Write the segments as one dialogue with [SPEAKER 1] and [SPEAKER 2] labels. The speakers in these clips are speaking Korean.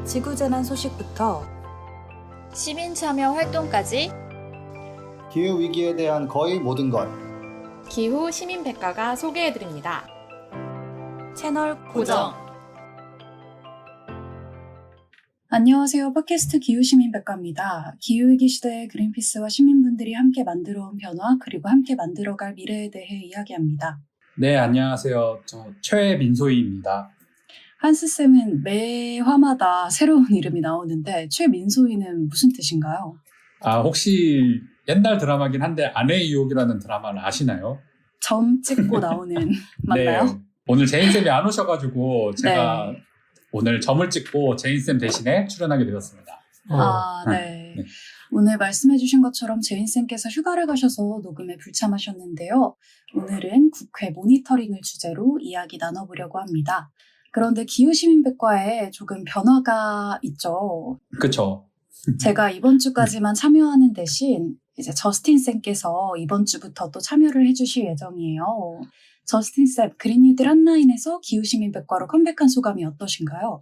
[SPEAKER 1] 지구재난 소식부터
[SPEAKER 2] 시민 참여 활동까지
[SPEAKER 3] 기후위기에 대한 거의 모든 것.
[SPEAKER 2] 기후 시민 백과가 소개해드립니다.
[SPEAKER 1] 채널 고정.
[SPEAKER 4] 안녕하세요. 팟캐스트 기후시민백과입니다. 기후위기 시대에 그린피스와 시민분들이 함께 만들어온 변화 그리고 함께 만들어갈 미래에 대해 이야기합니다.
[SPEAKER 5] 네, 안녕하세요. 저 최민소희입니다.
[SPEAKER 4] 한스쌤은 매 화마다 새로운 이름이 나오는데 최민소희는 무슨 뜻인가요?
[SPEAKER 5] 혹시 옛날 드라마긴 한데 아내의 유혹이라는 드라마를 아시나요?
[SPEAKER 4] 점 찍고 나오는 맞나요?
[SPEAKER 5] 네, 오늘 제인쌤이 안 오셔가지고 제가 오늘 점을 찍고 제인쌤 대신에 출연하게 되었습니다.
[SPEAKER 4] 네. 오늘 말씀해주신 것처럼 제인쌤께서 휴가를 가셔서 녹음에 불참하셨는데요. 오늘은 국회 모니터링을 주제로 이야기 나눠보려고 합니다. 그런데 기후시민백과에 조금 변화가 있죠.
[SPEAKER 5] 그쵸.
[SPEAKER 4] 제가 이번 주까지만 참여하는 대신 이제 저스틴쌤께서 이번 주부터 또 참여를 해주실 예정이에요. 저스틴쌤, 그린뉴딜 한라인에서 기후시민백과로 컴백한 소감이 어떠신가요?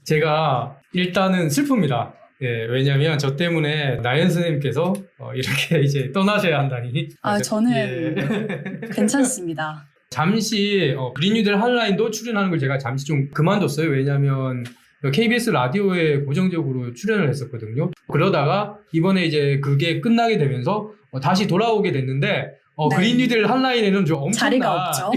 [SPEAKER 6] 제가 일단은 슬픕니다. 예, 왜냐면 저 때문에 나연 선생님께서 이렇게 이제 떠나셔야 한다니.
[SPEAKER 4] 저는 괜찮습니다.
[SPEAKER 6] 잠시 그린뉴딜 한라인도 출연하는 걸 제가 잠시 좀 그만뒀어요. 왜냐면 KBS 라디오에 고정적으로 출연을 했었거든요. 그러다가 이번에 이제 그게 끝나게 되면서 다시 돌아오게 됐는데
[SPEAKER 4] 네.
[SPEAKER 6] 그린뉴딜 한라인에는 좀 엄청난
[SPEAKER 4] 자리가 없죠.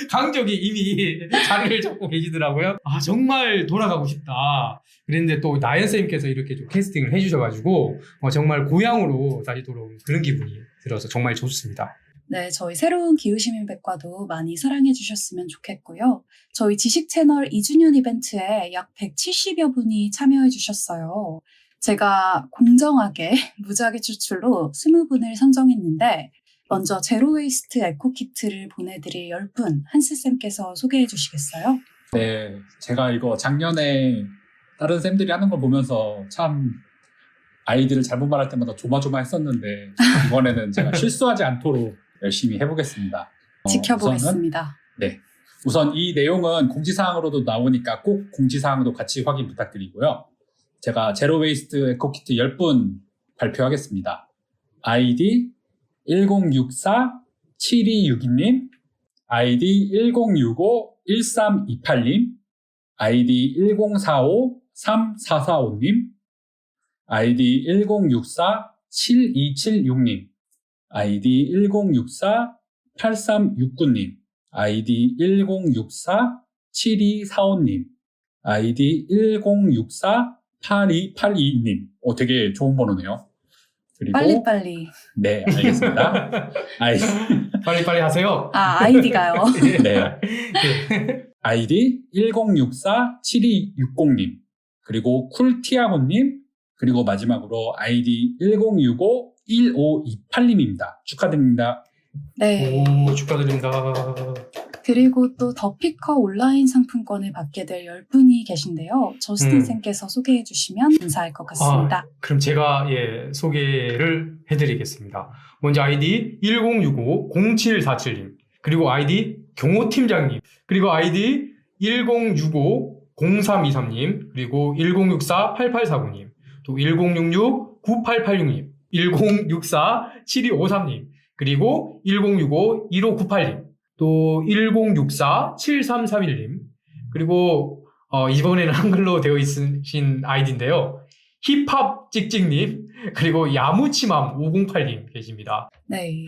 [SPEAKER 6] 강적이 이미 자리를 잡고 계시더라고요. 정말 돌아가고 싶다. 그랬는데 또 나연쌤께서 이렇게 좀 캐스팅을 해주셔가지고 정말 고향으로 다시 돌아온 그런 기분이 들어서 정말 좋습니다.
[SPEAKER 4] 네, 저희 새로운 기후시민백과도 많이 사랑해 주셨으면 좋겠고요. 저희 지식 채널 2주년 이벤트에 약 170여 분이 참여해 주셨어요. 제가 공정하게 무작위 추출로 20분을 선정했는데 먼저 제로웨이스트 에코키트를 보내드릴 10분 한스쌤께서 소개해 주시겠어요?
[SPEAKER 5] 네, 제가 이거 작년에 다른 쌤들이 하는 걸 보면서 참 아이디를 잘못 말할 때마다 조마조마했었는데 이번에는 제가 실수하지 않도록 열심히 해보겠습니다.
[SPEAKER 4] 지켜보겠습니다.
[SPEAKER 5] 우선 이 내용은 공지사항으로도 나오니까 꼭 공지사항도 같이 확인 부탁드리고요. 제가 제로웨이스트 에코키트 10분 발표하겠습니다. 아이디 1064-7262님, 아이디 1065-1328님, 아이디 1045-3445님, 아이디 1064-7276님, 아이디 1064-8369님, 아이디 1064-7245님, 아이디 1064-8282님. 되게 좋은 번호네요. 그리고
[SPEAKER 4] 빨리빨리.
[SPEAKER 5] 네, 알겠습니다.
[SPEAKER 6] 빨리빨리 하세요.
[SPEAKER 4] 아이디가요.
[SPEAKER 5] 네. 아이디 1064-7260님, 그리고 쿨티아호님, 그리고 마지막으로 아이디 1065-1528님입니다. 축하드립니다.
[SPEAKER 4] 네.
[SPEAKER 6] 오, 축하드립니다.
[SPEAKER 4] 그리고 또 더피커 온라인 상품권을 받게 될 10분이 계신데요. 저스틴쌤께서 소개해 주시면 감사할 것 같습니다.
[SPEAKER 6] 그럼 제가 소개를 해드리겠습니다. 먼저 아이디 1065-0747님, 그리고 아이디 경호팀장님, 그리고 아이디 1065-0323님, 그리고 1064-8849님, 또 1066-9886님, 1064-7253님, 그리고 1065-1598님, 또 1064-7331님, 그리고 이번에는 한글로 되어 있으신 아이디인데요. 힙합 찍찍님, 그리고 야무치맘 508님 계십니다.
[SPEAKER 4] 네.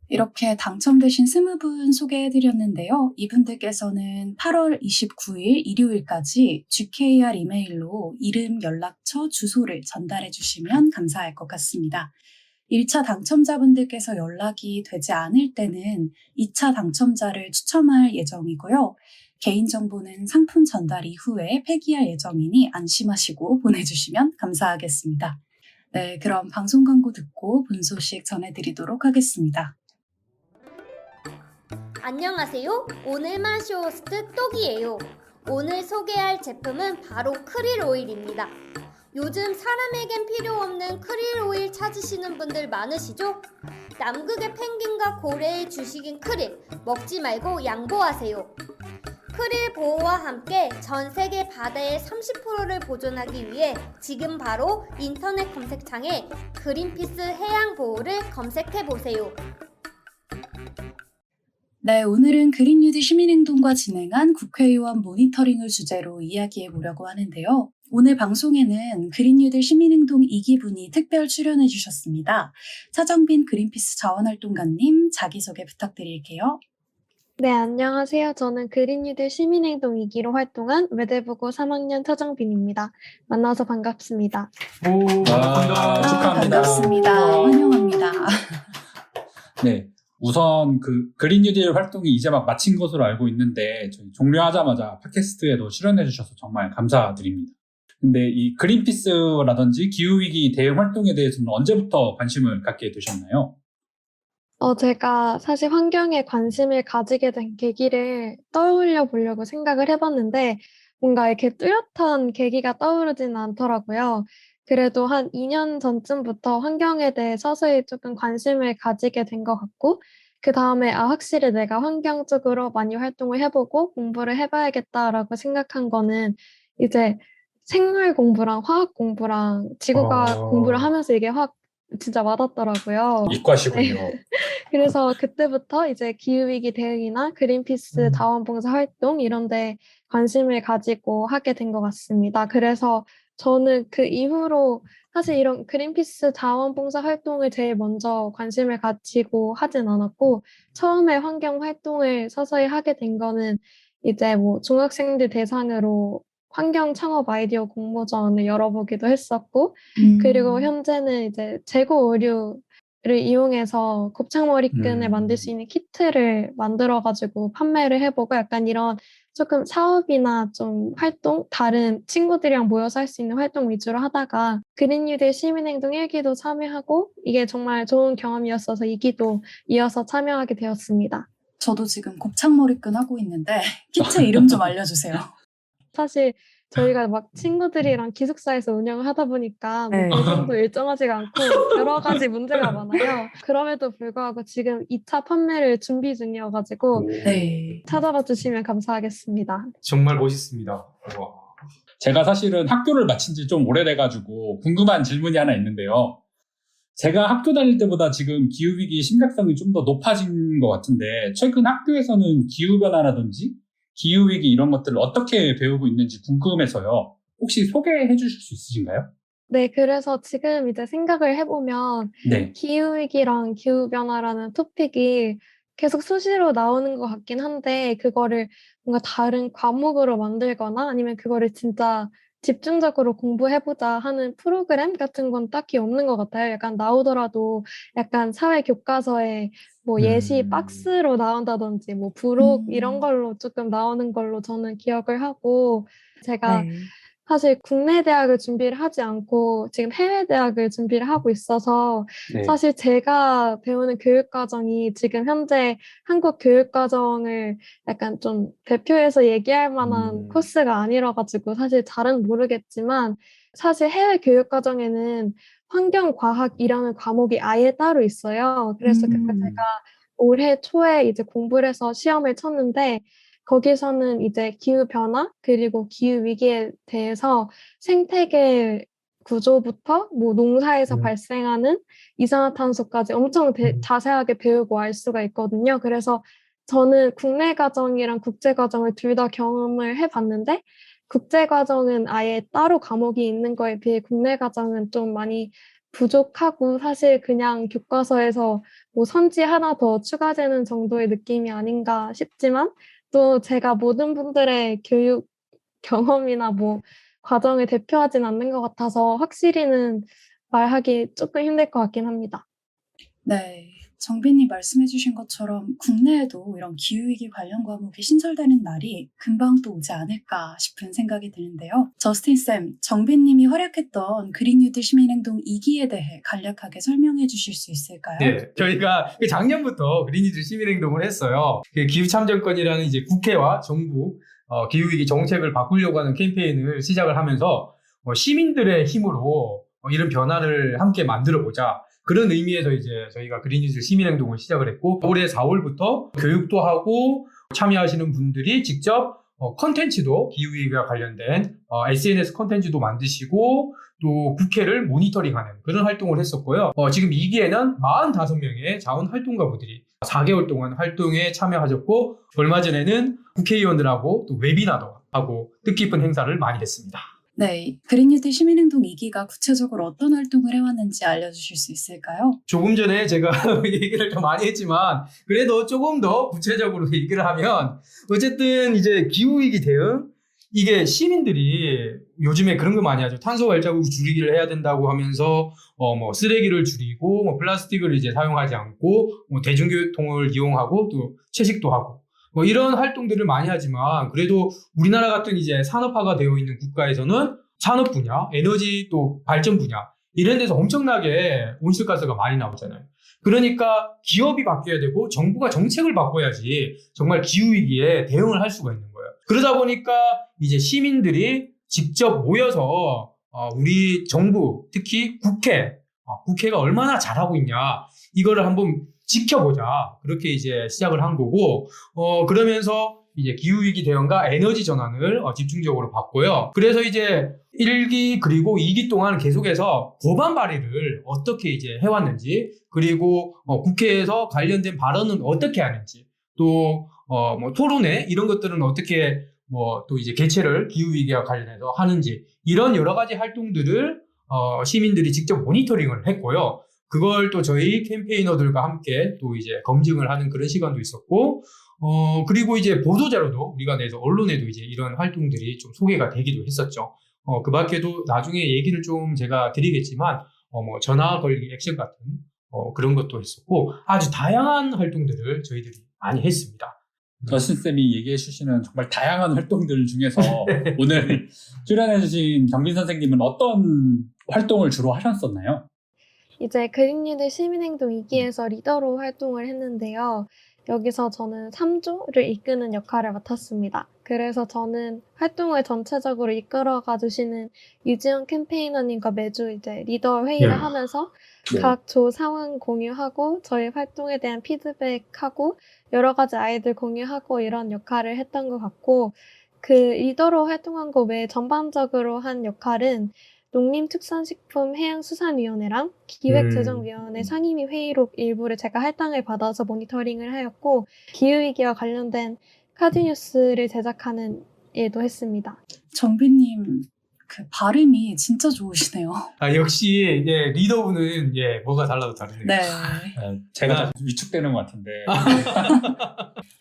[SPEAKER 4] 이렇게 당첨되신 20분 소개해드렸는데요. 이분들께서는 8월 29일 일요일까지 GKR 이메일로 이름, 연락처, 주소를 전달해 주시면 감사할 것 같습니다. 1차 당첨자분들께서 연락이 되지 않을 때는 2차 당첨자를 추첨할 예정이고요. 개인정보는 상품 전달 이후에 폐기할 예정이니 안심하시고 보내주시면 감사하겠습니다. 네, 그럼 방송 광고 듣고 본 소식 전해드리도록 하겠습니다.
[SPEAKER 7] 안녕하세요. 오늘만 쇼호스트 똑이에요. 오늘 소개할 제품은 바로 크릴 오일입니다. 요즘 사람에겐 필요 없는 크릴 오일 찾으시는 분들 많으시죠? 남극의 펭귄과 고래의 주식인 크릴, 먹지 말고 양보하세요. 크릴 보호와 함께 전 세계 바다의 30%를 보존하기 위해 지금 바로 인터넷 검색창에 그린피스 해양 보호를 검색해 보세요.
[SPEAKER 4] 네, 오늘은 그린뉴딜 시민행동과 진행한 국회의원 모니터링을 주제로 이야기해 보려고 하는데요. 오늘 방송에는 그린뉴딜 시민행동 2기분이 특별 출연해 주셨습니다. 차정빈 그린피스 자원활동가님 자기소개 부탁드릴게요.
[SPEAKER 8] 네, 안녕하세요. 저는 그린뉴딜 시민행동 2기로 활동한 외대부고 3학년 차정빈입니다. 만나서 반갑습니다.
[SPEAKER 6] 오, 반갑습니다.
[SPEAKER 5] 축하합니다.
[SPEAKER 4] 반갑습니다. 환영합니다.
[SPEAKER 5] 네. 우선 그린 뉴딜 활동이 이제 막 마친 것으로 알고 있는데 저희 종료하자마자 팟캐스트에도 출연해 주셔서 정말 감사드립니다. 근데 이 그린피스라든지 기후위기 대응 활동에 대해서는 언제부터 관심을 갖게 되셨나요?
[SPEAKER 8] 제가 사실 환경에 관심을 가지게 된 계기를 떠올려 보려고 생각을 해봤는데 뭔가 이렇게 뚜렷한 계기가 떠오르지는 않더라고요. 그래도 한 2년 전쯤부터 환경에 대해 서서히 조금 관심을 가지게 된 것 같고, 그 다음에 확실히 내가 환경 쪽으로 많이 활동을 해보고 공부를 해봐야겠다라고 생각한 거는 이제 생물 공부랑 화학 공부랑 지구과학 공부를 하면서 이게 확 진짜 와닿더라고요.
[SPEAKER 5] 이과시군요.
[SPEAKER 8] 그래서 그때부터 이제 기후위기 대응이나 그린피스 자원봉사 활동 이런 데 관심을 가지고 하게 된 것 같습니다. 그래서 저는 그 이후로 사실 이런 그린피스 자원봉사 활동을 제일 먼저 관심을 가지고 하진 않았고, 처음에 환경 활동을 서서히 하게 된 거는 이제 뭐 중학생들 대상으로 환경 창업 아이디어 공모전을 열어보기도 했었고, 그리고 현재는 이제 재고 의류를 이용해서 곱창머리끈을 만들 수 있는 키트를 만들어가지고 판매를 해보고 약간 이런 조금 사업이나 좀 활동, 다른 친구들이랑 모여서 할 수 있는 활동 위주로 하다가 그린뉴딜 시민행동 1기도 참여하고 이게 정말 좋은 경험이었어서 2기도 이어서 참여하게 되었습니다.
[SPEAKER 4] 저도 지금 곱창머리끈 하고 있는데 키트 이름 좀 알려주세요.
[SPEAKER 8] 사실 저희가 막 친구들이랑 기숙사에서 운영을 하다 보니까 뭐
[SPEAKER 4] 네.
[SPEAKER 8] 배송도 일정하지가 않고 여러 가지 문제가 많아요. 그럼에도 불구하고 지금 2차 판매를 준비 중이어가지고
[SPEAKER 4] 네.
[SPEAKER 8] 찾아봐 주시면 감사하겠습니다.
[SPEAKER 6] 정말 멋있습니다. 와.
[SPEAKER 5] 제가 사실은 학교를 마친 지 좀 오래돼가지고 궁금한 질문이 하나 있는데요. 제가 학교 다닐 때보다 지금 기후위기 심각성이 좀 더 높아진 것 같은데 최근 학교에서는 기후변화라든지 기후위기 이런 것들을 어떻게 배우고 있는지 궁금해서요. 혹시 소개해 주실 수 있으신가요?
[SPEAKER 8] 네, 그래서 지금 이제 생각을 해보면
[SPEAKER 5] 네.
[SPEAKER 8] 기후위기랑 기후변화라는 토픽이 계속 수시로 나오는 것 같긴 한데 그거를 뭔가 다른 과목으로 만들거나 아니면 그거를 진짜 집중적으로 공부해보자 하는 프로그램 같은 건 딱히 없는 것 같아요. 약간 나오더라도 약간 사회 교과서에 뭐 예시 박스로 나온다든지 뭐 부록 이런 걸로 조금 나오는 걸로 저는 기억을 하고 제가
[SPEAKER 4] 네.
[SPEAKER 8] 사실 국내 대학을 준비를 하지 않고 지금 해외 대학을 준비를 하고 있어서
[SPEAKER 5] 네.
[SPEAKER 8] 사실 제가 배우는 교육과정이 지금 현재 한국 교육과정을 약간 좀 대표해서 얘기할 만한 코스가 아니라가지고 사실 잘은 모르겠지만 사실 해외 교육과정에는 환경과학이라는 과목이 아예 따로 있어요. 그래서 그걸 제가 올해 초에 이제 공부를 해서 시험을 쳤는데 거기서는 이제 기후변화 그리고 기후위기에 대해서 생태계 구조부터 뭐 농사에서 발생하는 이산화탄소까지 엄청 자세하게 배우고 알 수가 있거든요. 그래서 저는 국내 과정이랑 국제 과정을 둘 다 경험을 해봤는데 국제 과정은 아예 따로 과목이 있는 거에 비해 국내 과정은 좀 많이 부족하고 사실 그냥 교과서에서 뭐 선지 하나 더 추가되는 정도의 느낌이 아닌가 싶지만 또 제가 모든 분들의 교육 경험이나 뭐 과정을 대표하진 않는 것 같아서 확실히는 말하기 조금 힘들 것 같긴 합니다.
[SPEAKER 4] 네. 정빈님 말씀해주신 것처럼 국내에도 이런 기후위기 관련 과목이 신설되는 날이 금방 또 오지 않을까 싶은 생각이 드는데요. 저스틴쌤, 정빈님이 활약했던 그린뉴딜 시민행동 2기에 대해 간략하게 설명해 주실 수 있을까요?
[SPEAKER 6] 네, 저희가 작년부터 그린뉴딜 시민행동을 했어요. 기후참정권이라는 이제 국회와 정부 기후위기 정책을 바꾸려고 하는 캠페인을 시작을 하면서 시민들의 힘으로 이런 변화를 함께 만들어보자. 그런 의미에서 이제 저희가 그린뉴딜 시민행동을 시작을 했고 올해 4월부터 교육도 하고 참여하시는 분들이 직접 컨텐츠도 기후위기와 관련된 SNS 컨텐츠도 만드시고 또 국회를 모니터링하는 그런 활동을 했었고요. 지금 2기에는 45명의 자원활동가분들이 4개월 동안 활동에 참여하셨고 얼마 전에는 국회의원들하고 또 웨비나도 하고 뜻깊은 행사를 많이 했습니다.
[SPEAKER 4] 네, 그린뉴딜 시민행동 2기가 구체적으로 어떤 활동을 해왔는지 알려주실 수 있을까요?
[SPEAKER 6] 조금 전에 제가 얘기를 좀 많이 했지만 그래도 조금 더 구체적으로 얘기를 하면 어쨌든 이제 기후위기 대응 이게 시민들이 요즘에 그런 거 많이 하죠. 탄소 발자국 줄이기를 해야 된다고 하면서 뭐 쓰레기를 줄이고 뭐 플라스틱을 이제 사용하지 않고 뭐 대중교통을 이용하고 또 채식도 하고 뭐 이런 활동들을 많이 하지만 그래도 우리나라 같은 이제 산업화가 되어 있는 국가에서는 산업 분야, 에너지 또 발전 분야 이런 데서 엄청나게 온실가스가 많이 나오잖아요. 그러니까 기업이 바뀌어야 되고 정부가 정책을 바꿔야지 정말 기후위기에 대응을 할 수가 있는 거예요. 그러다 보니까 이제 시민들이 직접 모여서 우리 정부, 특히 국회가 얼마나 잘하고 있냐 이거를 한번 지켜보자. 그렇게 이제 시작을 한 거고, 그러면서 이제 기후위기 대응과 에너지 전환을 집중적으로 봤고요. 그래서 이제 1기 그리고 2기 동안 계속해서 법안 발의를 어떻게 이제 해왔는지, 그리고 국회에서 관련된 발언은 어떻게 하는지, 또 뭐 토론회 이런 것들은 어떻게 뭐 또 이제 개최를 기후위기와 관련해서 하는지, 이런 여러 가지 활동들을 시민들이 직접 모니터링을 했고요. 그걸 또 저희 캠페이너들과 함께 또 이제 검증을 하는 그런 시간도 있었고, 그리고 이제 보도자료도 우리가 내서 언론에도 이제 이런 활동들이 좀 소개가 되기도 했었죠. 그 밖에도 나중에 얘기를 좀 제가 드리겠지만, 뭐 전화 걸기 액션 같은, 그런 것도 했었고, 아주 다양한 활동들을 저희들이 많이 했습니다.
[SPEAKER 5] 저신쌤이 얘기해 주시는 정말 다양한 활동들 중에서 오늘 출연해 주신 경민 선생님은 어떤 활동을 주로 하셨었나요?
[SPEAKER 8] 이제 그린뉴딜 시민행동 2기에서 리더로 활동을 했는데요. 여기서 저는 3조를 이끄는 역할을 맡았습니다. 그래서 저는 활동을 전체적으로 이끌어가 주시는 유지영 캠페이너님과 매주 이제 리더 회의를 하면서 각 조 상황 공유하고 저희 활동에 대한 피드백하고 여러 가지 아이들 공유하고 이런 역할을 했던 것 같고, 그 리더로 활동한 거 외에 전반적으로 한 역할은 농림축산식품해양수산위원회랑 기획재정위원회 상임위 회의록 일부를 제가 할당을 받아서 모니터링을 하였고, 기후위기와 관련된 카드뉴스를 제작하는 일도 했습니다.
[SPEAKER 4] 정빈님, 그 발음이 진짜 좋으시네요.
[SPEAKER 6] 역시 리더분은 뭐가 달라도 다르네요.
[SPEAKER 4] 네.
[SPEAKER 5] 제가 위축되는 것 같은데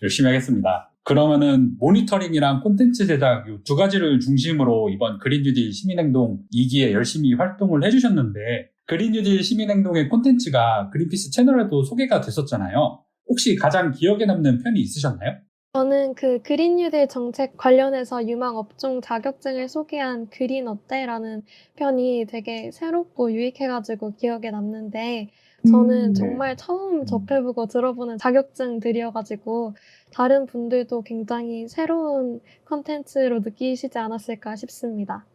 [SPEAKER 5] 열심히 하겠습니다. 그러면은 모니터링이랑 콘텐츠 제작 이 두 가지를 중심으로 이번 그린뉴딜 시민행동 2기에 열심히 활동을 해주셨는데, 그린뉴딜 시민행동의 콘텐츠가 그린피스 채널에도 소개가 됐었잖아요. 혹시 가장 기억에 남는 편이 있으셨나요?
[SPEAKER 8] 저는 그 그린뉴딜 정책 관련해서 유망 업종 자격증을 소개한 그린 어때라는 편이 되게 새롭고 유익해가지고 기억에 남는데, 저는 정말 처음 접해보고 들어보는 자격증들이어가지고 다른 분들도 굉장히 새로운 컨텐츠로 느끼시지 않았을까 싶습니다.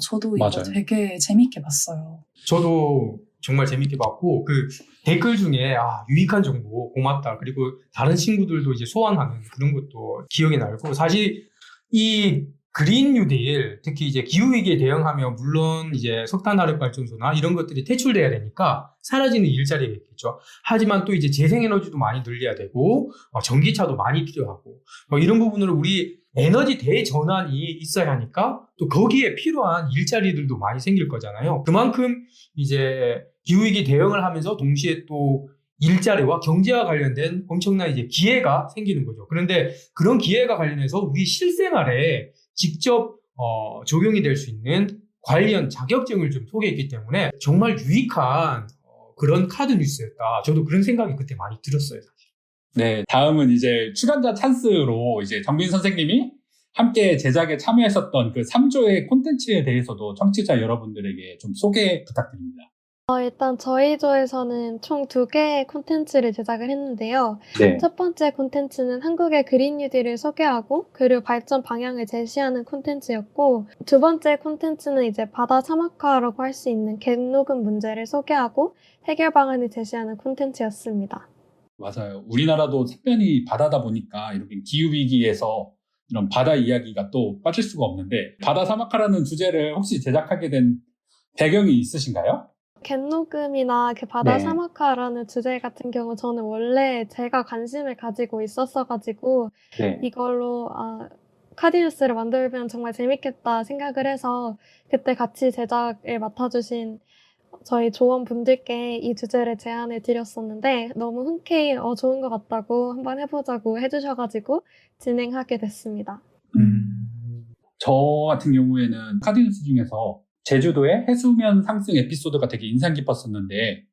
[SPEAKER 4] 저도 이거
[SPEAKER 5] 맞아요.
[SPEAKER 4] 되게 재밌게 봤어요.
[SPEAKER 6] 저도 정말 재밌게 봤고, 그 댓글 중에 유익한 정보 고맙다, 그리고 다른 친구들도 이제 소환하는 그런 것도 기억에 나고, 사실 이 그린 뉴딜, 특히 이제 기후위기에 대응하면 물론 이제 석탄화력발전소나 이런 것들이 퇴출돼야 되니까 사라지는 일자리가 있겠죠. 하지만 또 이제 재생에너지도 많이 늘려야 되고, 전기차도 많이 필요하고, 이런 부분으로 우리 에너지 대전환이 있어야 하니까 또 거기에 필요한 일자리들도 많이 생길 거잖아요. 그만큼 이제 기후위기 대응을 하면서 동시에 또 일자리와 경제와 관련된 엄청난 이제 기회가 생기는 거죠. 그런데 그런 기회가 관련해서 우리 실생활에 직접 적용이 될 수 있는 관련 자격증을 좀 소개했기 때문에 정말 유익한 그런 카드 뉴스였다. 저도 그런 생각이 그때 많이 들었어요, 사실.
[SPEAKER 5] 네, 다음은 이제 출연자 찬스로 이제 정빈 선생님이 함께 제작에 참여하셨던 그 3조의 콘텐츠에 대해서도 청취자 여러분들에게 좀 소개 부탁드립니다.
[SPEAKER 8] 일단 저희 조에서는 총 2개의 콘텐츠를 제작을 했는데요.
[SPEAKER 5] 네.
[SPEAKER 8] 첫 번째 콘텐츠는 한국의 그린 뉴딜을 소개하고 그리고 발전 방향을 제시하는 콘텐츠였고, 두 번째 콘텐츠는 이제 바다 사막화라고 할 수 있는 갯녹음 문제를 소개하고 해결 방안을 제시하는 콘텐츠였습니다.
[SPEAKER 5] 맞아요. 우리나라도 색변이 바다다 보니까 이렇게 기후위기에서 이런 바다 이야기가 또 빠질 수가 없는데 바다 사막화라는 주제를 혹시 제작하게 된 배경이 있으신가요?
[SPEAKER 8] 갯녹음이나 바다
[SPEAKER 5] 네.
[SPEAKER 8] 사막화라는 주제 같은 경우 저는 원래 제가 관심을 가지고 있었어가지고
[SPEAKER 5] 네.
[SPEAKER 8] 이걸로 카디뉴스를 만들면 정말 재밌겠다 생각을 해서 그때 같이 제작을 맡아주신 저희 조원분들께 이 주제를 제안을 드렸었는데 너무 흔쾌히 좋은 것 같다고 한번 해보자고 해주셔가지고 진행하게 됐습니다.
[SPEAKER 5] 저 같은 경우에는 카디뉴스 중에서 제주도의 해수면 상승 에피소드가 되게 인상 깊었었는데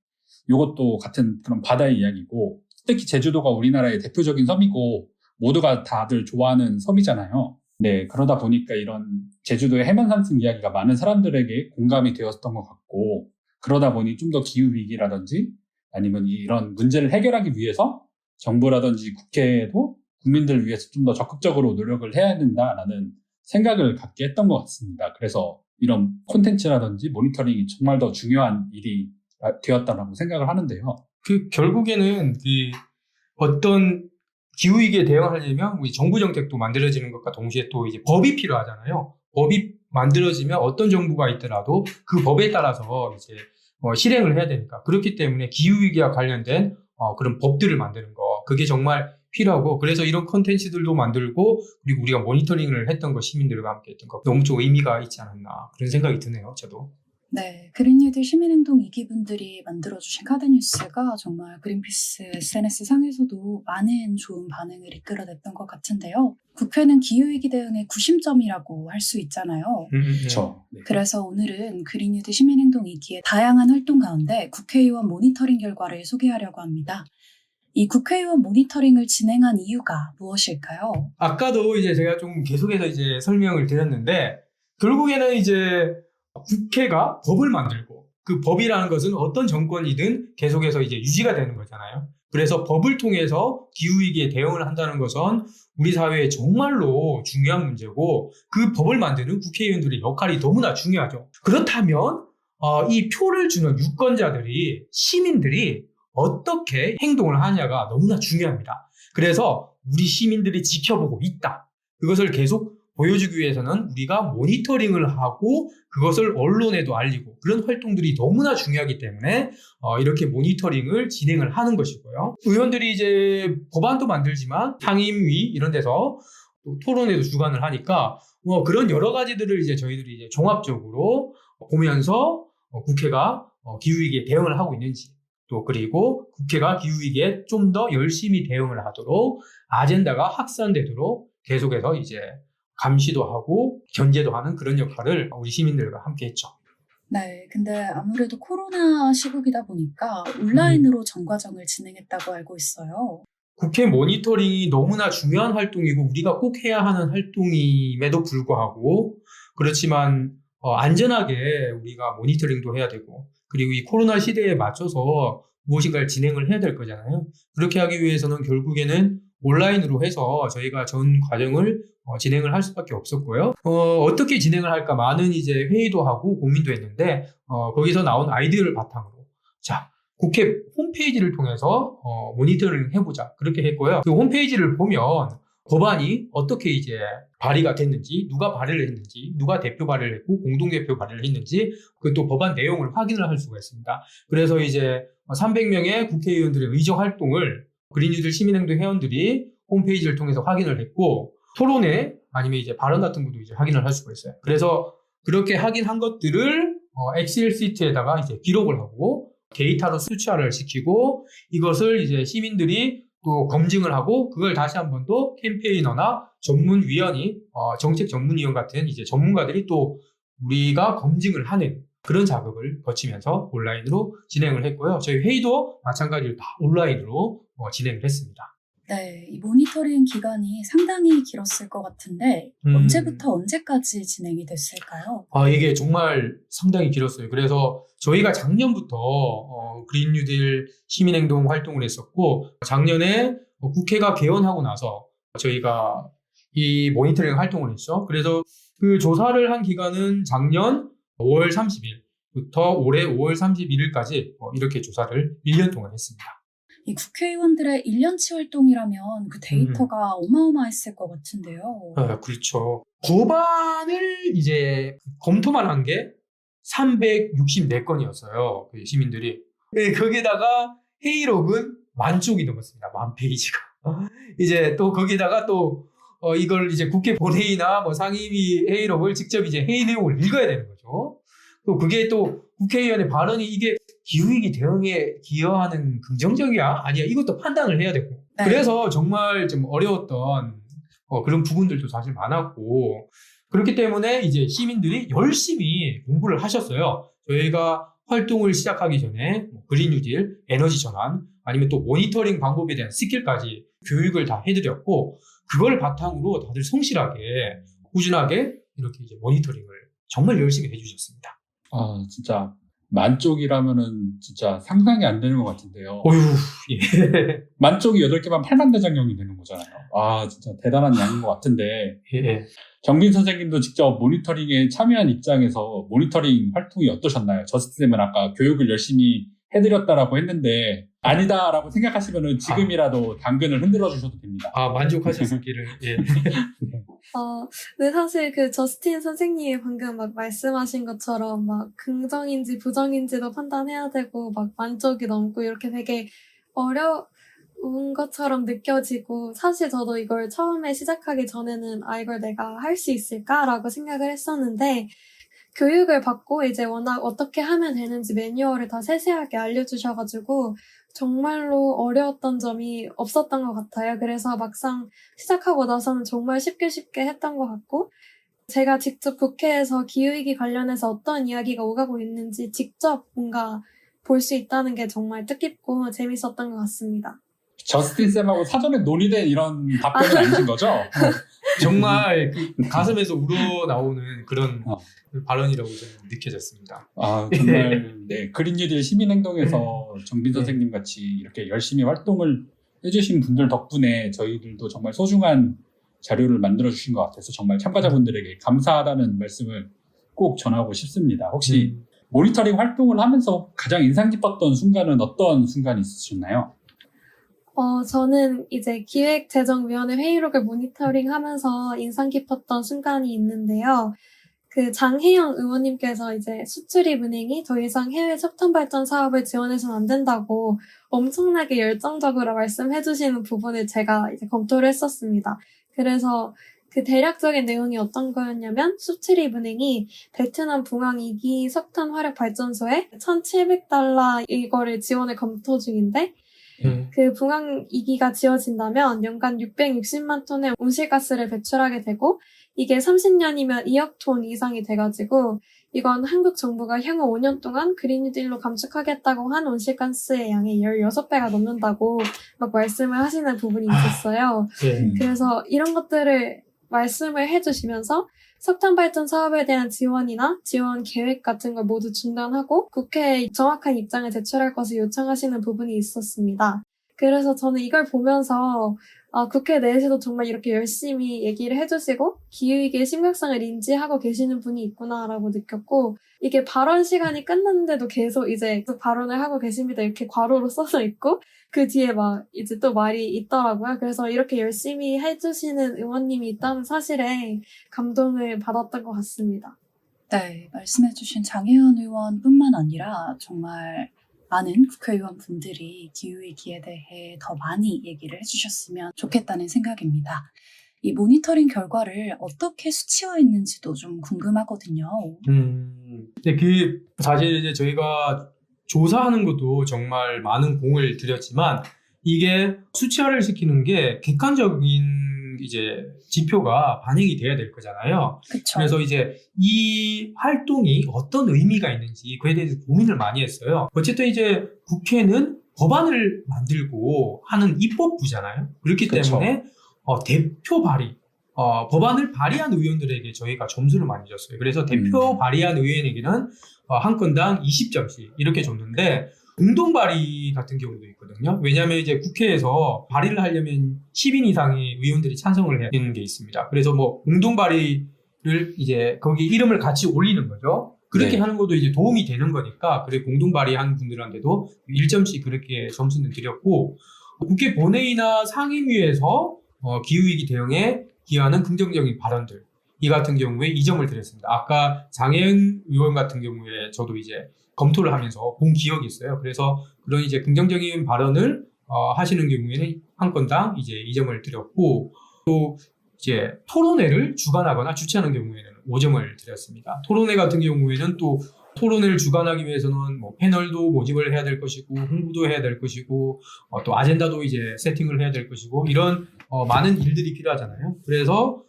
[SPEAKER 5] 이것도 같은 그런 바다의 이야기고 특히 제주도가 우리나라의 대표적인 섬이고 모두가 다들 좋아하는 섬이잖아요. 네, 그러다 보니까 이런 제주도의 해면 상승 이야기가 많은 사람들에게 공감이 되었던 것 같고 그러다 보니 좀 더 기후위기라든지 아니면 이런 문제를 해결하기 위해서 정부라든지 국회도 국민들을 위해서 좀 더 적극적으로 노력을 해야 된다라는 생각을 갖게 했던 것 같습니다. 그래서 이런 콘텐츠라든지 모니터링이 정말 더 중요한 일이 되었다라고 생각을 하는데요.
[SPEAKER 6] 결국에는 어떤 기후위기에 대응하려면 우리 정부 정책도 만들어지는 것과 동시에 또 이제 법이 필요하잖아요. 법이 만들어지면 어떤 정부가 있더라도 그 법에 따라서 이제 실행을 해야 되니까. 그렇기 때문에 기후위기와 관련된 그런 법들을 만드는 거, 그게 정말 필요하고, 그래서 이런 콘텐츠들도 만들고, 그리고 우리가 모니터링을 했던 거, 시민들과 함께 했던 거, 너무 좀 의미가 있지 않았나, 그런 생각이 드네요, 저도.
[SPEAKER 4] 네, 그린뉴딜 시민행동 2기 분들이 만들어주신 카드뉴스가 정말 그린피스 SNS 상에서도 많은 좋은 반응을 이끌어냈던 것 같은데요. 국회는 기후위기 대응의 구심점이라고 할 수 있잖아요.
[SPEAKER 5] 그렇죠. 네.
[SPEAKER 4] 그래서 오늘은 그린뉴딜 시민행동 2기의 다양한 활동 가운데 국회의원 모니터링 결과를 소개하려고 합니다. 이 국회의원 모니터링을 진행한 이유가 무엇일까요?
[SPEAKER 6] 아까도 이제 제가 좀 계속해서 이제 설명을 드렸는데, 결국에는 이제 국회가 법을 만들고 그 법이라는 것은 어떤 정권이든 계속해서 이제 유지가 되는 거잖아요. 그래서 법을 통해서 기후위기에 대응을 한다는 것은 우리 사회에 정말로 중요한 문제고 그 법을 만드는 국회의원들의 역할이 너무나 중요하죠. 그렇다면 이 표를 주는 유권자들이, 시민들이 어떻게 행동을 하냐가 너무나 중요합니다. 그래서 우리 시민들이 지켜보고 있다. 그것을 계속 보여주기 위해서는 우리가 모니터링을 하고 그것을 언론에도 알리고 그런 활동들이 너무나 중요하기 때문에 이렇게 모니터링을 진행을 하는 것이고요. 의원들이 이제 법안도 만들지만 상임위 이런 데서 또 토론회도 주관을 하니까 그런 여러 가지들을 이제 저희들이 이제 종합적으로 보면서 국회가 기후위기에 대응을 하고 있는지, 또 그리고 국회가 기후위기에 좀 더 열심히 대응을 하도록 아젠다가 확산되도록 계속해서 이제 감시도 하고 견제도 하는 그런 역할을 우리 시민들과 함께 했죠.
[SPEAKER 4] 네, 근데 아무래도 코로나 시국이다 보니까 온라인으로 전 과정을 진행했다고 알고 있어요.
[SPEAKER 6] 국회 모니터링이 너무나 중요한 활동이고 우리가 꼭 해야 하는 활동임에도 불구하고, 그렇지만 안전하게 우리가 모니터링도 해야 되고, 그리고 이 코로나 시대에 맞춰서 무엇인가를 진행을 해야 될 거잖아요. 그렇게 하기 위해서는 결국에는 온라인으로 해서 저희가 전 과정을 진행을 할 수밖에 없었고요. 어떻게 진행을 할까 많은 이제 회의도 하고 고민도 했는데 거기서 나온 아이디어를 바탕으로 자, 국회 홈페이지를 통해서 모니터링 해보자, 그렇게 했고요. 그 홈페이지를 보면 법안이 어떻게 이제 발의가 됐는지, 누가 발의를 했는지, 누가 대표 발의를 했고 공동대표 발의를 했는지, 그 또 법안 내용을 확인을 할 수가 있습니다. 그래서 이제 300명의 국회의원들의 의정 활동을 그린뉴딜 시민행동 회원들이 홈페이지를 통해서 확인을 했고, 토론회 아니면 이제 발언 같은 것도 이제 확인을 할 수가 있어요. 그래서 그렇게 확인한 것들을 엑셀 시트에다가 이제 기록을 하고 데이터로 수치화를 시키고, 이것을 이제 시민들이 또 검증을 하고, 그걸 다시 한 번 또 캠페이너나 전문위원이 정책 전문위원 같은 이제 전문가들이 또 우리가 검증을 하는 그런 작업을 거치면서 온라인으로 진행을 했고요. 저희 회의도 마찬가지로 다 온라인으로 진행을 했습니다.
[SPEAKER 4] 네, 이 모니터링 기간이 상당히 길었을 것 같은데 언제부터 언제까지 진행이 됐을까요?
[SPEAKER 6] 이게 정말 상당히 길었어요. 그래서 저희가 작년부터 그린뉴딜 시민행동 활동을 했었고, 작년에 국회가 개원하고 나서 저희가 이 모니터링 활동을 했죠. 그래서 그 조사를 한 기간은 작년 5월 30일부터 올해 5월 31일까지 이렇게 조사를 1년 동안 했습니다.
[SPEAKER 4] 이 국회의원들의 1년치 활동이라면 그 데이터가 어마어마했을 것 같은데요.
[SPEAKER 6] 그렇죠. 법안을 이제 검토만 한 게 364건이었어요. 그 시민들이. 네, 거기에다가 회의록은 10,000쪽이 넘었습니다. 10,000페이지가. 이제 또 거기에다가 또 이걸 이제 국회 본회의나 뭐 상임위 회의록을 직접 이제 회의 내용을 읽어야 되는 거죠. 또 그게 또 국회의원의 발언이 이게 기후위기 대응에 기여하는 긍정적이야? 아니야? 이것도 판단을 해야 되고.
[SPEAKER 4] 네.
[SPEAKER 6] 그래서 정말 좀 어려웠던 그런 부분들도 사실 많았고. 그렇기 때문에 이제 시민들이 열심히 공부를 하셨어요. 저희가 활동을 시작하기 전에 그린 뉴딜, 에너지 전환, 아니면 또 모니터링 방법에 대한 스킬까지 교육을 다 해드렸고, 그걸 바탕으로 다들 성실하게, 꾸준하게 이렇게 이제 모니터링을 정말 열심히 해주셨습니다.
[SPEAKER 5] 아, 진짜 10,000쪽이라면은 진짜 상상이 안 되는 것 같은데요.
[SPEAKER 6] 어휴, 예.
[SPEAKER 5] 10,000쪽이 8개만 8만 대장경이 되는 거잖아요. 아, 진짜 대단한 양인 것 같은데.
[SPEAKER 6] 예.
[SPEAKER 5] 정빈 선생님도 직접 모니터링에 참여한 입장에서 모니터링 활동이 어떠셨나요? 저스트쌤은 아까 교육을 열심히 해드렸다라고 했는데 아니다라고 생각하시면은 지금이라도 당근을 흔들어 주셔도 됩니다.
[SPEAKER 6] 만족하셨기를. 예.
[SPEAKER 8] 네, 사실 그 저스틴 선생님이 방금 막 말씀하신 것처럼 막 긍정인지 부정인지도 판단해야 되고 막 10,000쪽이 넘고 이렇게 되게 어려운 것처럼 느껴지고, 사실 저도 이걸 처음에 시작하기 전에는 이걸 내가 할 수 있을까라고 생각을 했었는데, 교육을 받고 이제 워낙 어떻게 하면 되는지 매뉴얼을 다 세세하게 알려주셔가지고 정말로 어려웠던 점이 없었던 것 같아요. 그래서 막상 시작하고 나서는 정말 쉽게 했던 것 같고, 제가 직접 국회에서 기후위기 관련해서 어떤 이야기가 오가고 있는지 직접 뭔가 볼 수 있다는 게 정말 뜻깊고 재밌었던 것 같습니다.
[SPEAKER 5] 저스틴 쌤하고 사전에 논의된 이런 답변은 아니신 거죠?
[SPEAKER 6] 정말 그 가슴에서 우러나오는 그런 발언이라고 저는 느껴졌습니다.
[SPEAKER 5] 아, 정말 네, 그린 뉴딜 시민행동에서 정빈 선생님 같이 이렇게 열심히 활동을 해주신 분들 덕분에 저희들도 정말 소중한 자료를 만들어 주신 것 같아서 정말 참가자분들에게 감사하다는 말씀을 꼭 전하고 싶습니다. 혹시 모니터링 활동을 하면서 가장 인상 깊었던 순간은 어떤 순간이 있으셨나요?
[SPEAKER 8] 저는 이제 기획재정위원회 회의록을 모니터링 하면서 인상 깊었던 순간이 있는데요. 그 장혜영 의원님께서 이제 수출입은행이 더 이상 해외 석탄 발전 사업을 지원해서는 안 된다고 엄청나게 열정적으로 말씀해 주시는 부분을 제가 이제 검토를 했었습니다. 그래서 그 대략적인 내용이 어떤 거였냐면, 수출입은행이 베트남 붕왕 2기 석탄 화력 발전소에 $1,700 이거를 지원을 검토 중인데, 그 붕왕 2기가 지어진다면 연간 660만 톤의 온실가스를 배출하게 되고, 이게 30년이면 2억 톤 이상이 돼가지고 이건 한국 정부가 향후 5년 동안 그린 뉴딜로 감축하겠다고 한 온실가스의 양의 16배가 넘는다고 막 말씀을 하시는 부분이 있었어요. 그래서 이런 것들을 말씀을 해주시면서 석탄 발전 사업에 대한 지원이나 지원 계획 같은 걸 모두 중단하고 국회에 정확한 입장을 제출할 것을 요청하시는 부분이 있었습니다. 그래서 저는 이걸 보면서 국회 내에서도 정말 이렇게 열심히 얘기를 해주시고 기후위기의 심각성을 인지하고 계시는 분이 있구나라고 느꼈고, 이게 발언 시간이 끝났는데도 계속 발언을 하고 계십니다. 이렇게 괄호로 써져 있고 그 뒤에 막 이제 또 말이 있더라고요. 그래서 이렇게 열심히 해주시는 의원님이 있다는 사실에 감동을 받았던 것 같습니다.
[SPEAKER 4] 네, 말씀해주신 장혜연 의원뿐만 아니라 정말 많은 국회의원 분들이 기후위기에 대해 더 많이 얘기를 해주셨으면 좋겠다는 생각입니다. 이 모니터링 결과를 어떻게 수치화했는지도 좀 궁금하거든요.
[SPEAKER 6] 네, 사실 이제 저희가 조사하는 것도 정말 많은 공을 들였지만, 이게 수치화를 시키는 게 객관적인 이제 지표가 반영이 돼야 될 거잖아요.
[SPEAKER 4] 그쵸.
[SPEAKER 6] 그래서 이제 이 활동이 어떤 의미가 있는지 그에 대해서 고민을 많이 했어요. 어쨌든 이제 국회는 법안을 만들고 하는 입법부잖아요. 그렇기
[SPEAKER 5] 그쵸.
[SPEAKER 6] 때문에 대표 발의, 법안을 발의한 의원들에게 저희가 점수를 많이 줬어요. 그래서 대표 발의한 의원에게는 한 건당 20점씩 이렇게 줬는데, 공동 발의 같은 경우도 있거든요. 왜냐하면 이제 국회에서 발의를 하려면 10인 이상의 의원들이 찬성을 해야 되는 게 있습니다. 그래서 뭐 공동 발의를 이제 거기 이름을 같이 올리는 거죠. 그렇게
[SPEAKER 5] 네.
[SPEAKER 6] 하는 것도 이제 도움이 되는 거니까, 그래 공동 발의한 분들한테도 1점씩 그렇게 점수는 드렸고, 국회 본회의나 상임위에서 기후위기 대응에 기여하는 긍정적인 발언들, 이 같은 경우에 2점을 드렸습니다. 아까 장혜은 의원 같은 경우에 저도 이제 검토를 하면서 본 기억이 있어요. 그래서 그런 이제 긍정적인 발언을 하시는 경우에는 한 건당 이제 2점을 드렸고, 또 이제 토론회를 주관하거나 주최하는 경우에는 5점을 드렸습니다. 토론회 같은 경우에는 또 토론회를 주관하기 위해서는 뭐 패널도 모집을 해야 될 것이고, 홍보도 해야 될 것이고, 또 아젠다도 이제 세팅을 해야 될 것이고, 이런 많은 일들이 필요하잖아요. 그래서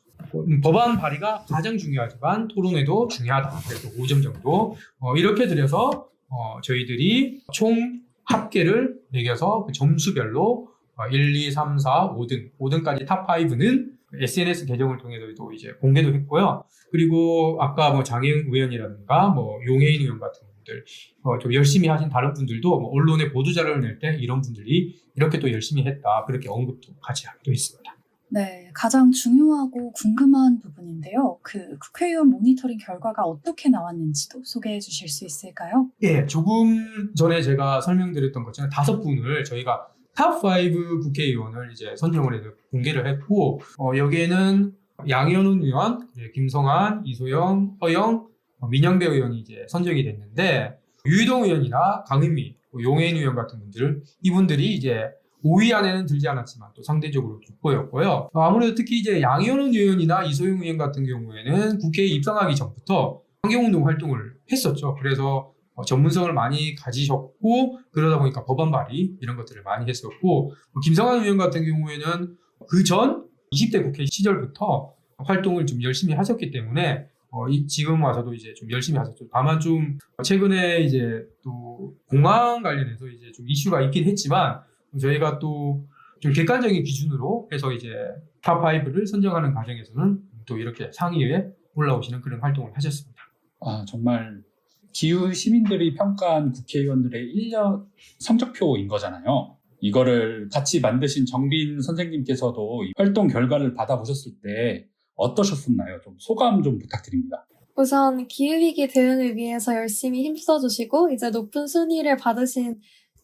[SPEAKER 6] 법안 발의가 가장 중요하지만 토론회도 중요하다. 그래서 5점 정도 이렇게 드려서 저희들이 총 합계를 매겨서 그 점수별로 1, 2, 3, 4, 5등, 5등까지 탑 5는 SNS 계정을 통해서도 이제 공개도 했고요. 그리고 아까 뭐 장혜은 의원이라든가 뭐 용혜인 의원 같은 분들, 좀 열심히 하신 다른 분들도 뭐 언론에 보도자료를 낼 때 이런 분들이 이렇게 또 열심히 했다. 그렇게 언급도 같이 하기도 했습니다.
[SPEAKER 4] 네, 가장 중요하고 궁금한 부분인데요. 그 국회의원 모니터링 결과가 어떻게 나왔는지도 소개해 주실 수 있을까요?
[SPEAKER 6] 예, 조금 전에 제가 설명드렸던 것처럼 5분을 저희가 탑5 국회의원을 이제 선정을 해서 공개를 했고, 여기에는 양현훈 의원, 김성한, 이소영, 허영, 민영배 의원이 이제 선정이 됐는데, 유희동 의원이나 강은미, 용혜인 의원 같은 분들, 이분들이 이제 5위 안에는 들지 않았지만 또 상대적으로 돋보였고요. 아무래도 특히 이제 양현훈 의원이나 이소영 의원 같은 경우에는 국회에 입성하기 전부터 환경운동 활동을 했었죠. 그래서 전문성을 많이 가지셨고, 그러다 보니까 법안 발의 이런 것들을 많이 했었고, 김성한 의원 같은 경우에는 그 전 20대 국회 시절부터 활동을 좀 열심히 하셨기 때문에 지금 와서도 이제 좀 열심히 하셨죠. 다만 좀 최근에 이제 또 공항 관련해서 이제 좀 이슈가 있긴 했지만, 저희가 또 좀 객관적인 기준으로 해서 이제 탑5를 선정하는 과정에서는 또 이렇게 상위에 올라오시는 그런 활동을 하셨습니다.
[SPEAKER 5] 아, 정말 기후 시민들이 평가한 국회의원들의 1년 성적표인 거잖아요. 이거를 같이 만드신 정빈 선생님께서도 활동 결과를 받아보셨을 때 어떠셨었나요? 좀 소감 좀 부탁드립니다.
[SPEAKER 8] 우선 기후위기 대응을 위해서 열심히 힘써주시고 이제 높은 순위를 받으신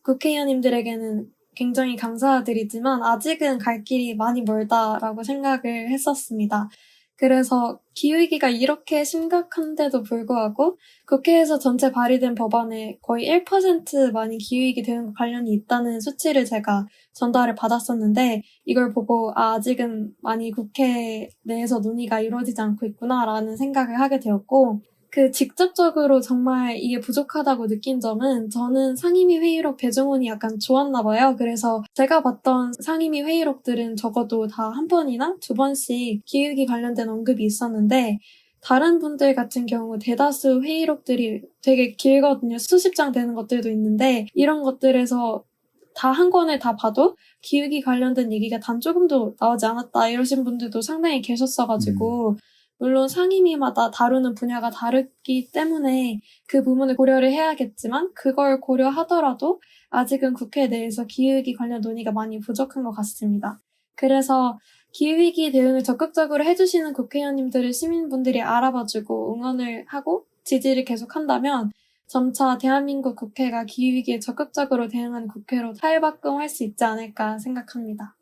[SPEAKER 8] 국회의원님들에게는 굉장히 감사드리지만 아직은 갈 길이 많이 멀다라고 생각을 했었습니다. 그래서 기후위기가 이렇게 심각한데도 불구하고 국회에서 전체 발의된 법안에 거의 1%만이 기후위기 대응과 관련이 있다는 수치를 제가 전달을 받았었는데, 이걸 보고 아직은 많이 국회 내에서 논의가 이루어지지 않고 있구나라는 생각을 하게 되었고, 직접적으로 정말 이게 부족하다고 느낀 점은 저는 상임위 회의록 배정운이 약간 좋았나 봐요. 그래서 제가 봤던 상임위 회의록들은 적어도 다 한 번이나 두 번씩 기후위기 관련된 언급이 있었는데, 다른 분들 같은 경우 대다수 회의록들이 되게 길거든요. 수십 장 되는 것들도 있는데, 이런 것들에서 다 한 권을 다 봐도 기후위기 관련된 얘기가 단 조금도 나오지 않았다 이러신 분들도 상당히 계셨어가지고 물론 상임위마다 다루는 분야가 다르기 때문에 그 부분을 고려를 해야겠지만, 그걸 고려하더라도 아직은 국회 내에서 기후위기 관련 논의가 많이 부족한 것 같습니다. 그래서 기후위기 대응을 적극적으로 해주시는 국회의원님들을 시민분들이 알아봐주고 응원을 하고 지지를 계속한다면 점차 대한민국 국회가 기후위기에 적극적으로 대응하는 국회로 탈바꿈할 수 있지 않을까 생각합니다.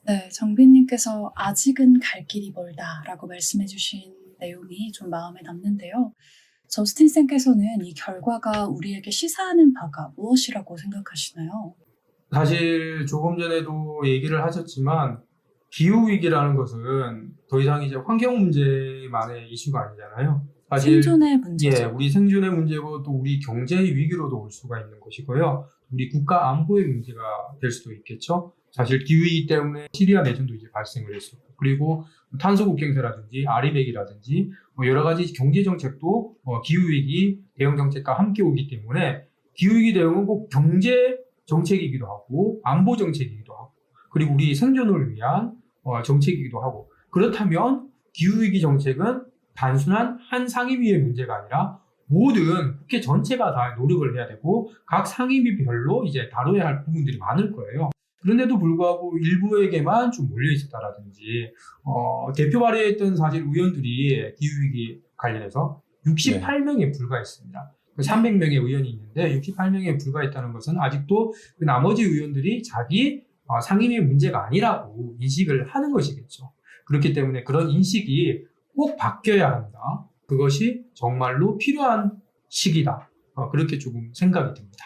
[SPEAKER 4] 네, 정빈님께서 아직은 갈 길이 멀다라고 말씀해주신 내용이 좀 마음에 남는데요. 저스틴쌤께서는 이 결과가 우리에게 시사하는 바가 무엇이라고 생각하시나요?
[SPEAKER 6] 사실 조금 전에도 얘기를 하셨지만, 기후위기라는 것은 더 이상 이제 환경 문제만의 이슈가 아니잖아요. 사실
[SPEAKER 4] 생존의 문제죠.
[SPEAKER 6] 예, 우리 생존의 문제고 또 우리 경제의 위기로도 올 수가 있는 것이고요. 우리 국가 안보의 문제가 될 수도 있겠죠. 사실 기후위기 때문에 시리아 내전도 이제 발생을 했었고, 그리고 탄소 국경세라든지 아리백이라든지 여러 가지 경제 정책도 기후위기 대응 정책과 함께 오기 때문에 기후위기 대응은 꼭 경제 정책이기도 하고 안보 정책이기도 하고, 그리고 우리 생존을 위한 정책이기도 하고, 그렇다면 기후위기 정책은 단순한 한 상임위의 문제가 아니라 모든 국회 전체가 다 노력을 해야 되고 각 상임위별로 이제 다뤄야 할 부분들이 많을 거예요. 그런데도 불구하고 일부에게만 좀 몰려 있었다라든지, 대표 발의했던 사실 의원들이 기후위기 관련해서 68명에 불과했습니다. 300명의 의원이 있는데 68명에 불과했다는 것은 아직도 그 나머지 의원들이 자기 상임위 문제가 아니라고 인식을 하는 것이겠죠. 그렇기 때문에 그런 인식이 꼭 바뀌어야 한다. 그것이 정말로 필요한 시기다. 그렇게 조금 생각이 듭니다.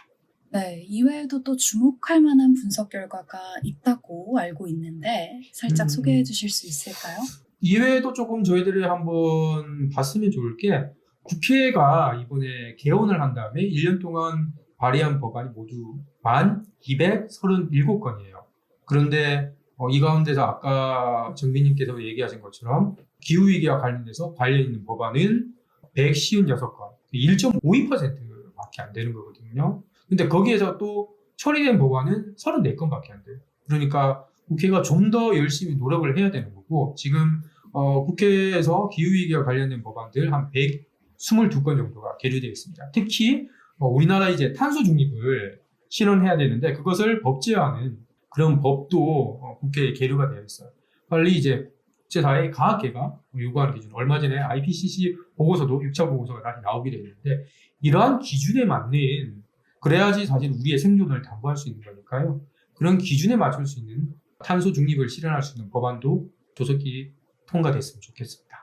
[SPEAKER 4] 네, 이외에도 또 주목할 만한 분석 결과가 있다고 알고 있는데 살짝 소개해 주실 수 있을까요?
[SPEAKER 6] 이외에도 조금 저희들이 한번 봤으면 좋을 게 국회가 이번에 개원을 한 다음에 1년 동안 발의한 법안이 모두 1237건이에요. 그런데 이 가운데서 아까 정비님께서 얘기하신 것처럼 기후위기와 관련돼서 관련 있는 법안은 156건, 1.52%밖에 안 되는 거거든요. 근데 거기에서 또 처리된 법안은 34건밖에 안 돼요. 그러니까 국회가 좀 더 열심히 노력을 해야 되는 거고, 지금 국회에서 기후위기와 관련된 법안들 한 122건 정도가 계류되어 있습니다. 특히 우리나라 이제 탄소 중립을 실현해야 되는데 그것을 법제화하는 그런 법도 국회에 계류가 되어 있어요. 빨리 이제 국제사회 과학계가 요구하는 기준, 얼마 전에 IPCC 보고서도 6차 보고서가 다시 나오게 되는데 이러한 기준에 맞는, 그래야지 사실 우리의 생존을 담보할 수 있는 거니까요. 그런 기준에 맞출 수 있는 탄소 중립을 실현할 수 있는 법안도 조속히 통과됐으면 좋겠습니다.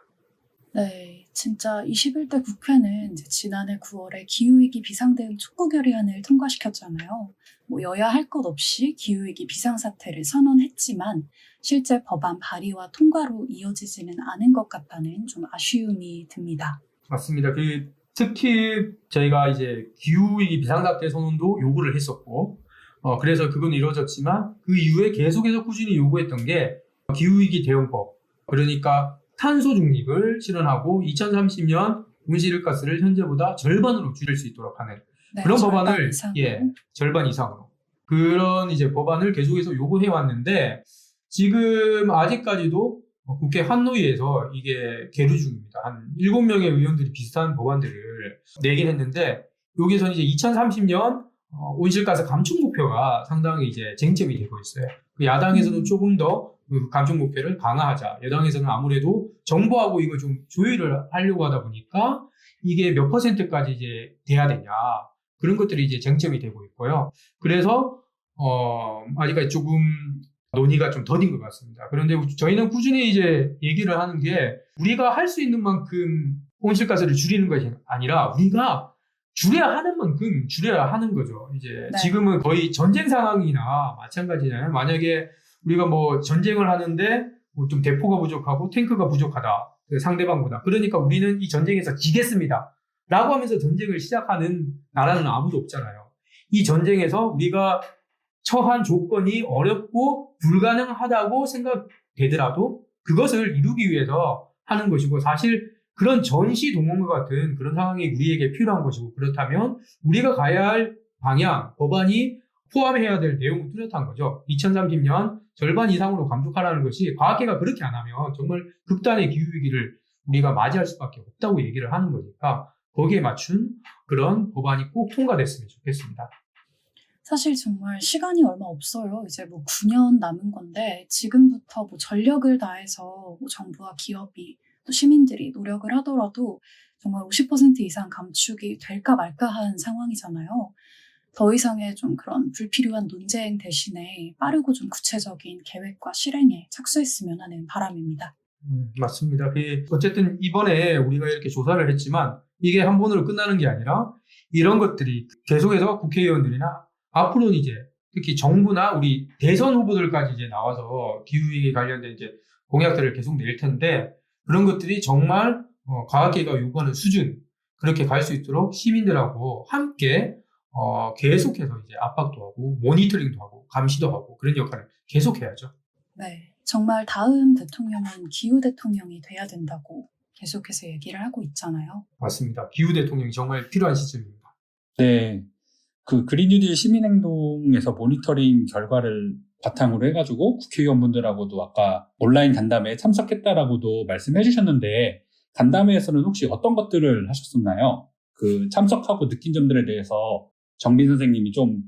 [SPEAKER 4] 네, 진짜 21대 국회는 이제 지난해 9월에 기후위기 비상대응 촉구결의안을 통과시켰잖아요. 여야 할 것 없이 기후위기 비상사태를 선언했지만 실제 법안 발의와 통과로 이어지지는 않은 것 같다는 좀 아쉬움이 듭니다.
[SPEAKER 6] 맞습니다. 특히 저희가 이제 기후위기 비상사태 선언도 요구를 했었고, 그래서 그건 이루어졌지만 그 이후에 계속해서 꾸준히 요구했던 게 기후위기 대응법, 그러니까 탄소 중립을 실현하고 2030년 온실가스를 현재보다 절반으로 줄일 수 있도록 하는 그런 법안을 절반 이상으로 그런 이제 법안을 계속해서 요구해 왔는데 지금 아직까지도 국회 환노위에서 이게 계류 중입니다. 한 7명의 의원들이 비슷한 법안들을 내긴 했는데 여기서는 이제 2030년 온실가스 감축 목표가 상당히 이제 쟁점이 되고 있어요. 그 야당에서는 조금 더 그 감축 목표를 강화하자. 여당에서는 아무래도 정부하고 이거 좀 조율을 하려고 하다 보니까 이게 몇 %까지 이제 돼야 되냐. 그런 것들이 이제 쟁점이 되고 있고요. 그래서 아직까지 조금 논의가 좀 더딘 것 같습니다. 그런데 저희는 꾸준히 이제 얘기를 하는 게 우리가 할 수 있는 만큼 온실가스를 줄이는 것이 아니라 우리가 줄여야 하는 만큼 줄여야 하는 거죠. 이제 지금은 거의 전쟁 상황이나 마찬가지잖아요. 만약에 우리가 뭐 전쟁을 하는데 좀 대포가 부족하고 탱크가 부족하다. 상대방보다. 그러니까 우리는 이 전쟁에서 지겠습니다. 라고 하면서 전쟁을 시작하는 나라는 아무도 없잖아요. 이 전쟁에서 우리가 처한 조건이 어렵고 불가능하다고 생각되더라도 그것을 이루기 위해서 하는 것이고, 사실 그런 전시 동원과 같은 그런 상황이 우리에게 필요한 것이고, 그렇다면 우리가 가야 할 방향, 법안이 포함해야 될 내용은 뚜렷한 거죠. 2030년 절반 이상으로 감축하라는 것이 과학계가 그렇게 안 하면 정말 극단의 기후위기를 우리가 맞이할 수밖에 없다고 얘기를 하는 거니까 거기에 맞춘 그런 법안이 꼭 통과됐으면 좋겠습니다.
[SPEAKER 4] 사실 정말 시간이 얼마 없어요. 이제 9년 남은 건데 지금부터 전력을 다해서 정부와 기업이 또 시민들이 노력을 하더라도 정말 50% 이상 감축이 될까 말까 한 상황이잖아요. 더 이상의 좀 그런 불필요한 논쟁 대신에 빠르고 좀 구체적인 계획과 실행에 착수했으면 하는 바람입니다.
[SPEAKER 6] 맞습니다. 어쨌든 이번에 우리가 이렇게 조사를 했지만 이게 한 번으로 끝나는 게 아니라 이런 것들이 계속해서 국회의원들이나 앞으로는 이제 특히 정부나 우리 대선 후보들까지 이제 나와서 기후위기 관련된 이제 공약들을 계속 낼 텐데 그런 것들이 정말 과학계가 요구하는 수준 그렇게 갈 수 있도록 시민들하고 함께 계속해서 이제 압박도 하고 모니터링도 하고 감시도 하고 그런 역할을 계속해야죠.
[SPEAKER 4] 네, 정말 다음 대통령은 기후 대통령이 돼야 된다고 계속해서 얘기를 하고 있잖아요.
[SPEAKER 6] 맞습니다. 기후 대통령이 정말 필요한 시점입니다.
[SPEAKER 5] 네, 그 그린 뉴딜 시민행동에서 모니터링 결과를 바탕으로 해가지고 국회의원분들하고도 아까 온라인 간담회에 참석했다라고도 말씀해 주셨는데 간담회에서는 혹시 어떤 것들을 하셨었나요? 그 참석하고 느낀 점들에 대해서 정빈 선생님이 좀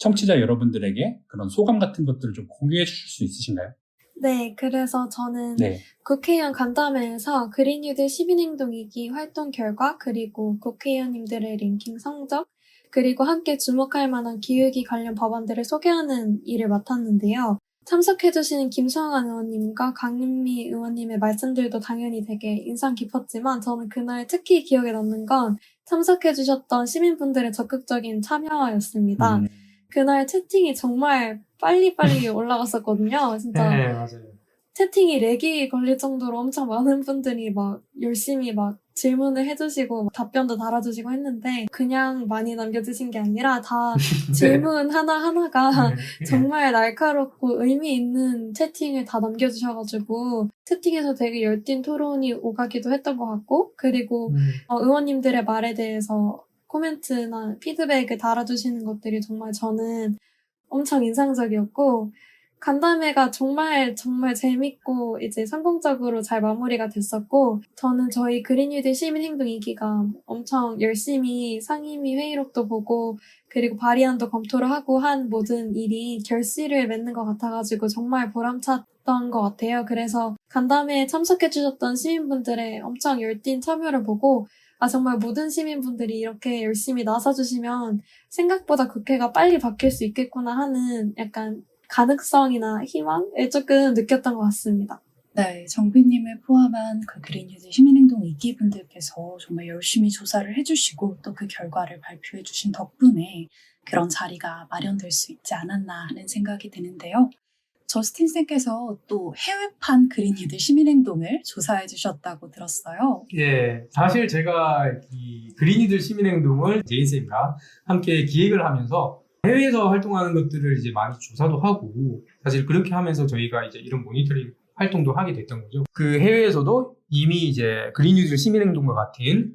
[SPEAKER 5] 청취자 여러분들에게 그런 소감 같은 것들을 좀 공유해 주실 수 있으신가요?
[SPEAKER 8] 네, 그래서 저는
[SPEAKER 5] 네.
[SPEAKER 8] 국회의원 간담회에서 그린뉴딜 시민행동 2기 활동 결과, 그리고 국회의원님들의 랭킹 성적, 그리고 함께 주목할 만한 기후위기 관련 법안들을 소개하는 일을 맡았는데요. 참석해주신 김성환 의원님과 강윤미 의원님의 말씀들도 당연히 되게 인상 깊었지만 저는 그날 특히 기억에 남는 건 참석해주셨던 시민분들의 적극적인 참여였습니다. 그날 채팅이 정말 빨리빨리 올라갔었거든요. 진짜
[SPEAKER 6] 네, 맞아요.
[SPEAKER 8] 채팅이 렉이 걸릴 정도로 엄청 많은 분들이 막 열심히 막 질문을 해주시고 답변도 달아주시고 했는데 그냥 많이 남겨주신 게 아니라 다 질문 하나하나가
[SPEAKER 6] 네.
[SPEAKER 8] 정말 날카롭고 의미 있는 채팅을 다 남겨주셔가지고 채팅에서 되게 열띤 토론이 오가기도 했던 것 같고 그리고 의원님들의 말에 대해서 코멘트나 피드백을 달아주시는 것들이 정말 저는 엄청 인상적이었고 간담회가 정말 재밌고 이제 성공적으로 잘 마무리가 됐었고 저는 저희 그린뉴딜 시민행동 2기가 엄청 열심히 상임위 회의록도 보고 그리고 발의안도 검토를 하고 한 모든 일이 결실을 맺는 것 같아가지고 정말 보람찼던 것 같아요. 그래서 간담회에 참석해주셨던 시민분들의 엄청 열띤 참여를 보고 정말 모든 시민분들이 이렇게 열심히 나서주시면 생각보다 국회가 빨리 바뀔 수 있겠구나 하는 약간 가능성이나 희망을 조금 느꼈던 것 같습니다.
[SPEAKER 4] 네, 정비님을 포함한 그 그린뉴딜 시민행동 2기 분들께서 정말 열심히 조사를 해주시고 또 그 결과를 발표해주신 덕분에 그런 자리가 마련될 수 있지 않았나 하는 생각이 드는데요. 저스틴쌤께서 또 해외판 그린뉴딜 시민행동을 조사해 주셨다고 들었어요.
[SPEAKER 6] 예, 사실 제가 이 그린뉴딜 시민행동을 제인쌤과 함께 기획을 하면서 해외에서 활동하는 것들을 이제 많이 조사도 하고 사실 그렇게 하면서 저희가 이제 이런 모니터링 활동도 하게 됐던 거죠. 그 해외에서도 이미 이제 그린뉴딜 시민행동과 같은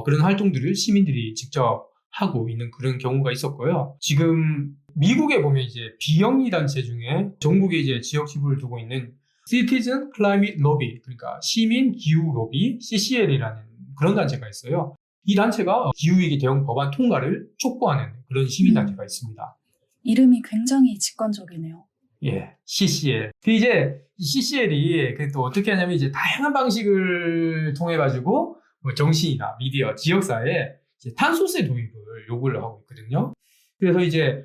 [SPEAKER 6] 그런 활동들을 시민들이 직접 하고 있는 그런 경우가 있었고요. 지금 미국에 보면 이제 비영리 단체 중에 전국에 이제 지역 지부를 두고 있는 Citizen Climate Lobby, 그러니까 시민 기후 로비 (CCL이라는) 그런 단체가 있어요. 이 단체가 기후위기 대응 법안 통과를 촉구하는 그런 시민단체가 있습니다.
[SPEAKER 4] 이름이 굉장히 직관적이네요.
[SPEAKER 6] 예, CCL. 이제 이 CCL이 또 어떻게 하냐면 이제 다양한 방식을 통해 가지고 정치인이나 미디어, 지역사회에 이제 탄소세 도입을 요구를 하고 있거든요. 그래서 이제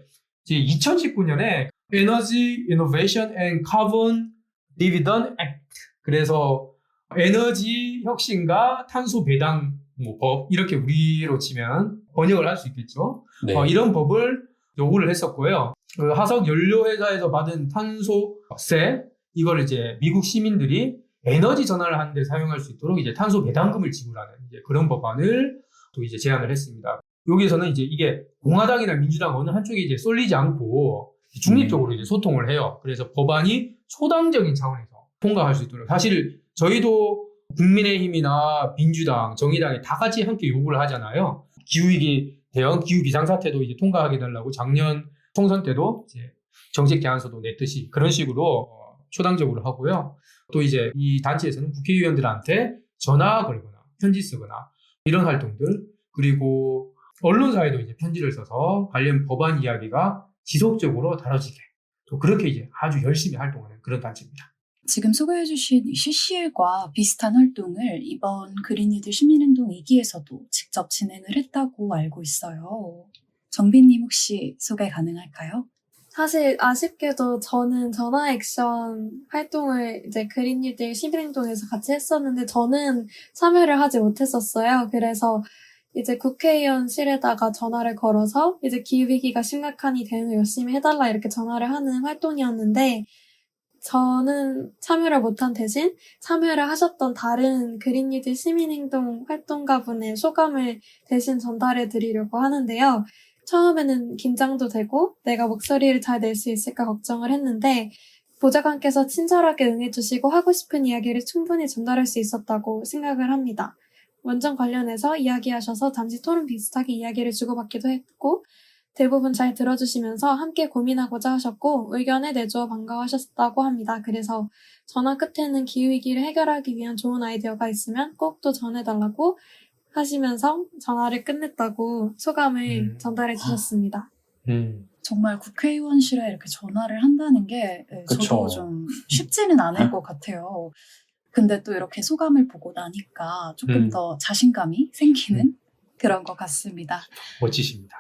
[SPEAKER 6] 2019년에 Energy Innovation and Carbon Dividend Act. 그래서 에너지 혁신과 탄소 배당 법, 이렇게 우리로 치면 번역을 할 수 있겠죠.
[SPEAKER 5] 네.
[SPEAKER 6] 이런 법을 요구를 했었고요. 그 화석 연료 회사에서 받은 탄소세, 이걸 이제 미국 시민들이 에너지 전환을 하는 데 사용할 수 있도록 이제 탄소 배당금을 지불하는 이제 그런 법안을 또 이제 제안을 했습니다. 여기에서는 이제 이게 공화당이나 민주당 어느 한쪽에 이제 쏠리지 않고 중립적으로 이제 소통을 해요. 그래서 법안이 초당적인 차원에서 통과할 수 있도록. 사실 저희도 국민의힘이나 민주당, 정의당이 다 같이 함께 요구를 하잖아요. 기후위기 대응, 기후 비상사태도 이제 통과하게 달라고 작년 총선 때도 이제 정책 제안서도 냈듯이 그런 식으로 초당적으로 하고요. 또 이제 이 단체에서는 국회의원들한테 전화 걸거나 편지 쓰거나 이런 활동들, 그리고 언론사에도 이제 편지를 써서 관련 법안 이야기가 지속적으로 다뤄지게 또 그렇게 이제 아주 열심히 활동하는 그런 단체입니다.
[SPEAKER 4] 지금 소개해주신 CCL과 비슷한 활동을 이번 그린뉴딜 시민행동 2기에서도 직접 진행을 했다고 알고 있어요. 정빈님 혹시 소개 가능할까요?
[SPEAKER 8] 사실 아쉽게도 저는 전화 액션 활동을 이제 그린뉴딜 시민행동에서 같이 했었는데 저는 참여를 하지 못했었어요. 그래서 이제 국회의원실에다가 전화를 걸어서 이제 기후위기가 심각하니 대응을 열심히 해달라 이렇게 전화를 하는 활동이었는데 저는 참여를 못한 대신 참여를 하셨던 다른 그린뉴딜 시민행동 활동가분의 소감을 대신 전달해 드리려고 하는데요. 처음에는 긴장도 되고 내가 목소리를 잘 낼 수 있을까 걱정을 했는데 보좌관께서 친절하게 응해주시고 하고 싶은 이야기를 충분히 전달할 수 있었다고 생각을 합니다. 원전 관련해서 이야기하셔서 잠시 토론 비슷하게 이야기를 주고받기도 했고 대부분 잘 들어주시면서 함께 고민하고자 하셨고 의견을 내주어 반가워하셨다고 합니다. 그래서 전화 끝에는 기후위기를 해결하기 위한 좋은 아이디어가 있으면 꼭 또 전해달라고 하시면서 전화를 끝냈다고 소감을 전달해 주셨습니다.
[SPEAKER 4] 정말 국회의원실에 이렇게 전화를 한다는 게 저도
[SPEAKER 5] 그쵸.
[SPEAKER 4] 좀 쉽지는 않을 것 같아요. 근데 또 이렇게 소감을 보고 나니까 조금 더 자신감이 생기는 그런 것 같습니다.
[SPEAKER 6] 멋지십니다.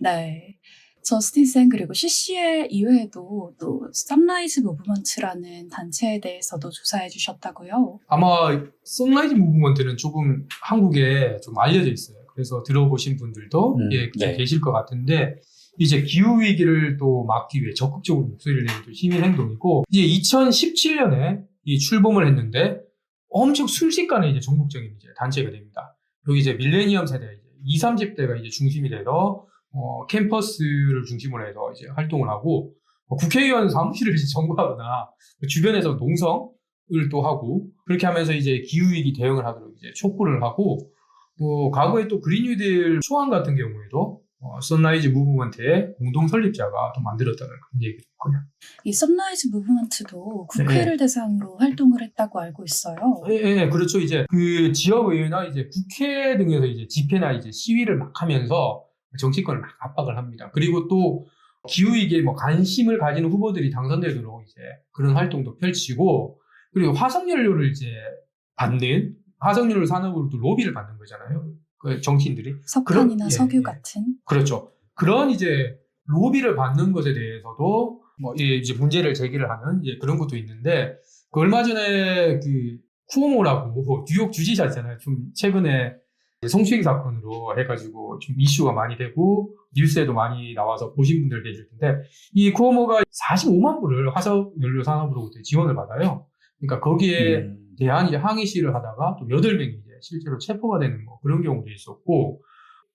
[SPEAKER 4] 네. 저스틴 쌤 그리고 CCL 이외에도 또 선라이즈 무브먼트라는 단체에 대해서도 조사해 주셨다고요.
[SPEAKER 6] 아마 선라이즈 무브먼트는 조금 한국에 좀 알려져 있어요. 그래서 들어보신 분들도
[SPEAKER 5] 네.
[SPEAKER 6] 계실 것 같은데 이제 기후위기를 또 막기 위해 적극적으로 목소리를 내는 또 시민행동이고 이제 2017년에 이 출범을 했는데 엄청 순식간에 이제 전국적인 이제 단체가 됩니다. 여기 이제 밀레니엄 세대, 이제 20, 30대가 이제 중심이 돼서 캠퍼스를 중심으로 해서 이제 활동을 하고 국회의원 사무실을 이제 점거하거나 주변에서 농성을 또 하고 그렇게 하면서 이제 기후위기 대응을 하도록 이제 촉구를 하고 과거에 또 그린 뉴딜 초안 같은 경우에도 선라이즈 무브먼트의 공동 설립자가 또 만들었다는 그런 얘기를 했고요.
[SPEAKER 4] 이 선라이즈 무브먼트도 국회를 대상으로 활동을 했다고 알고 있어요.
[SPEAKER 6] 예, 그렇죠. 이제 그 지역의회나 이제 국회 등에서 이제 집회나 이제 시위를 막 하면서 정치권을 막 압박을 합니다. 그리고 또 기후위기에 뭐 관심을 가지는 후보들이 당선되도록 이제 그런 활동도 펼치고 그리고 화석연료를 이제 받는 화석연료 산업으로 또 로비를 받는 거잖아요. 그 정치인들이.
[SPEAKER 4] 석탄이나
[SPEAKER 6] 그런,
[SPEAKER 4] 석유
[SPEAKER 6] 예.
[SPEAKER 4] 같은.
[SPEAKER 6] 그렇죠. 그런 이제 로비를 받는 것에 대해서도 뭐 이제 문제를 제기를 하는 이제 그런 것도 있는데 그 얼마 전에 그 쿠오모라고 뉴욕 주지사 있잖아요. 좀 최근에 성추행 사건으로 해가지고 좀 이슈가 많이 되고 뉴스에도 많이 나와서 보신 분들 계실 텐데 이 쿠오모가 45만 불을 화석연료 산업으로부터 지원을 받아요. 그러니까 거기에 대한 이제 항의 시위를 하다가 또 8명이 이제 실제로 체포가 되는 뭐 그런 경우도 있었고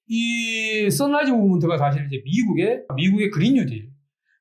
[SPEAKER 6] 이 선라이즈 무브먼트가 사실 이제 미국의 그린 뉴딜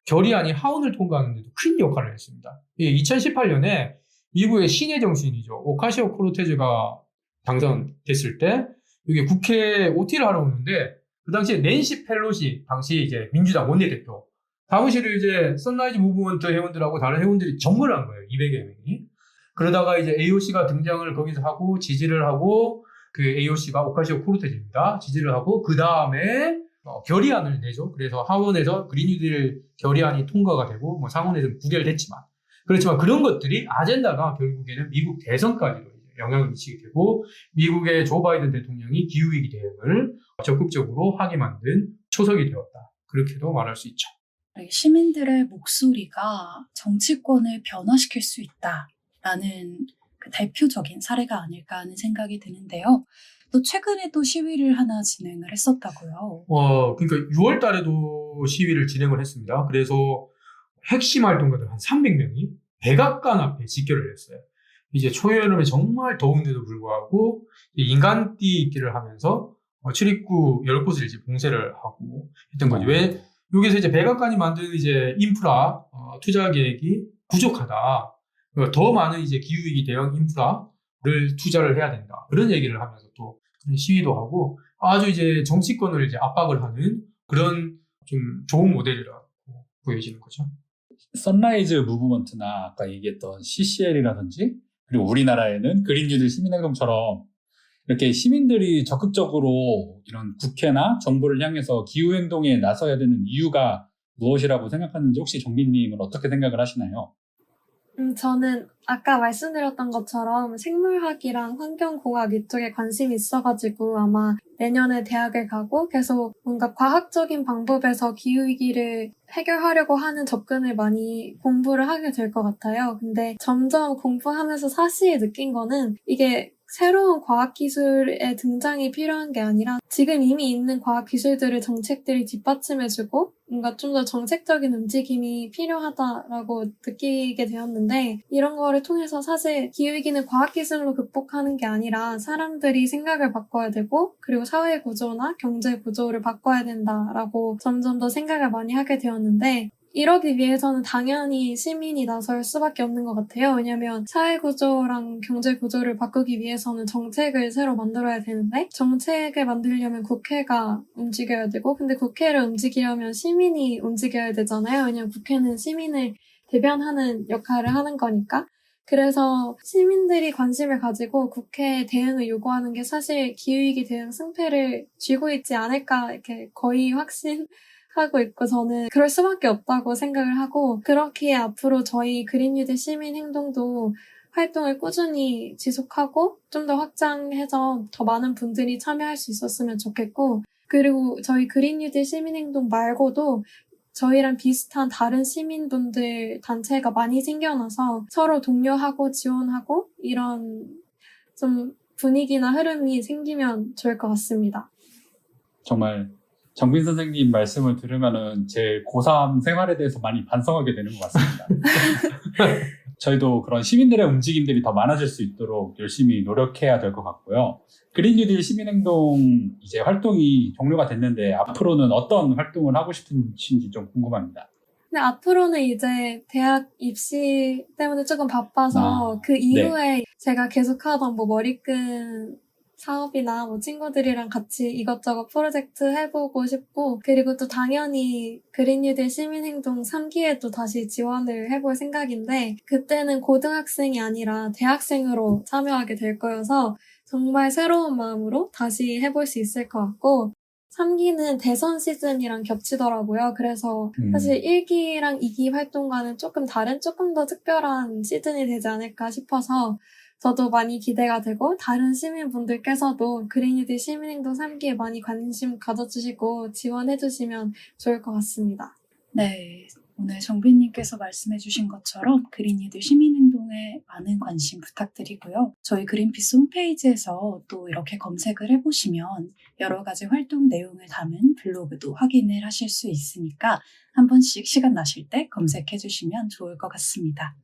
[SPEAKER 6] 결의안이 하원을 통과하는 데도 큰 역할을 했습니다. 2018년에 미국의 신의 정치인이죠. 오카시오 코르테즈가 당선됐을 때 여기 국회에 OT를 하러 오는데 그 당시에 낸시 펠로시 당시 이제 민주당 원내대표 사무실을 이제 선라이즈 무브먼트 회원들하고 다른 회원들이 점거를 한 거예요. 200여 명이. 그러다가 이제 AOC가 등장을 거기서 하고 지지를 하고 그 AOC가 오카시오 코르테즈입니다. 지지를 하고 그 다음에 결의안을 내죠. 그래서 하원에서 그린 뉴딜 결의안이 통과가 되고 뭐 상원에서는 부결됐지만 그렇지만 그런 것들이 아젠다가 결국에는 미국 대선까지도 영향을 미치게 되고 미국의 조 바이든 대통령이 기후위기 대응을 적극적으로 하게 만든 초석이 되었다. 그렇게도 말할 수 있죠.
[SPEAKER 4] 시민들의 목소리가 정치권을 변화시킬 수 있다라는 그 대표적인 사례가 아닐까 하는 생각이 드는데요. 또 최근에 또 시위를 하나 진행을 했었다고요.
[SPEAKER 6] 그러니까 6월 달에도 시위를 진행을 했습니다. 그래서 핵심 활동가들 한 300명이 백악관 앞에 집결을 했어요. 이제 초여름에 정말 더운데도 불구하고 인간띠 입기를 하면서 출입구 10곳을 이제 봉쇄를 하고 했던 거죠. 왜 여기서 이제 백악관이 만든 이제 인프라 투자 계획이 부족하다. 더 많은 이제 기후위기 대응 인프라를 투자를 해야 된다. 그런 얘기를 하면서 또 그런 시위도 하고 아주 이제 정치권을 이제 압박을 하는 그런 좀 좋은 모델이라고 보여지는 거죠.
[SPEAKER 5] 선라이즈 무브먼트나 아까 얘기했던 CCL이라든지 그리고 우리나라에는 그린 뉴딜 시민행동처럼 이렇게 시민들이 적극적으로 이런 국회나 정부를 향해서 기후행동에 나서야 되는 이유가 무엇이라고 생각하는지 혹시 정민님은 어떻게 생각을 하시나요?
[SPEAKER 8] 저는 아까 말씀드렸던 것처럼 생물학이랑 환경공학 이쪽에 관심이 있어가지고 아마 내년에 대학을 가고 계속 뭔가 과학적인 방법에서 기후위기를 해결하려고 하는 접근을 많이 공부를 하게 될 것 같아요. 근데 점점 공부하면서 사실 느낀 거는 이게 새로운 과학기술의 등장이 필요한 게 아니라 지금 이미 있는 과학기술들을 정책들이 뒷받침해주고 뭔가 좀 더 정책적인 움직임이 필요하다라고 느끼게 되었는데 이런 거를 통해서 사실 기후위기는 과학기술로 극복하는 게 아니라 사람들이 생각을 바꿔야 되고 그리고 사회 구조나 경제 구조를 바꿔야 된다라고 점점 더 생각을 많이 하게 되었는데 이러기 위해서는 당연히 시민이 나설 수밖에 없는 것 같아요. 왜냐하면 사회구조랑 경제구조를 바꾸기 위해서는 정책을 새로 만들어야 되는데 정책을 만들려면 국회가 움직여야 되고 근데 국회를 움직이려면 시민이 움직여야 되잖아요. 왜냐하면 국회는 시민을 대변하는 역할을 하는 거니까. 그래서 시민들이 관심을 가지고 국회에 대응을 요구하는 게 사실 기후위기 대응 승패를 쥐고 있지 않을까 이렇게 거의 확신 하고 있고 저는 그럴 수밖에 없다고 생각을 하고 그렇게 앞으로 저희 그린뉴딜 시민행동도 활동을 꾸준히 지속하고 좀 더 확장해서 더 많은 분들이 참여할 수 있었으면 좋겠고 그리고 저희 그린뉴딜 시민행동 말고도 저희랑 비슷한 다른 시민분들 단체가 많이 생겨나서 서로 독려하고 지원하고 이런 좀 분위기나 흐름이 생기면 좋을 것 같습니다.
[SPEAKER 5] 정말 정빈 선생님 말씀을 들으면은 제 고3 생활에 대해서 많이 반성하게 되는 것 같습니다. 저희도 그런 시민들의 움직임들이 더 많아질 수 있도록 열심히 노력해야 될 것 같고요. 그린뉴딜 시민행동 이제 활동이 종료가 됐는데 앞으로는 어떤 활동을 하고 싶으신지 좀 궁금합니다.
[SPEAKER 8] 근데 앞으로는 이제 대학 입시 때문에 조금 바빠서 그 이후에 제가 계속하던 뭐 머리끈 사업이나 뭐 친구들이랑 같이 이것저것 프로젝트 해보고 싶고 그리고 또 당연히 그린뉴딜 시민행동 3기에도 다시 지원을 해볼 생각인데 그때는 고등학생이 아니라 대학생으로 참여하게 될 거여서 정말 새로운 마음으로 다시 해볼 수 있을 것 같고 3기는 대선 시즌이랑 겹치더라고요. 그래서 사실 1기랑 2기 활동과는 조금 다른 조금 더 특별한 시즌이 되지 않을까 싶어서 저도 많이 기대가 되고 다른 시민분들께서도 그린뉴딜 시민행동 3기에 많이 관심 가져주시고 지원해주시면 좋을 것 같습니다.
[SPEAKER 4] 네, 오늘 정빈님께서 말씀해주신 것처럼 그린뉴딜 시민행동에 많은 관심 부탁드리고요. 저희 그린피스 홈페이지에서 또 이렇게 검색을 해보시면 여러 가지 활동 내용을 담은 블로그도 확인을 하실 수 있으니까 한 번씩 시간 나실 때 검색해주시면 좋을 것 같습니다.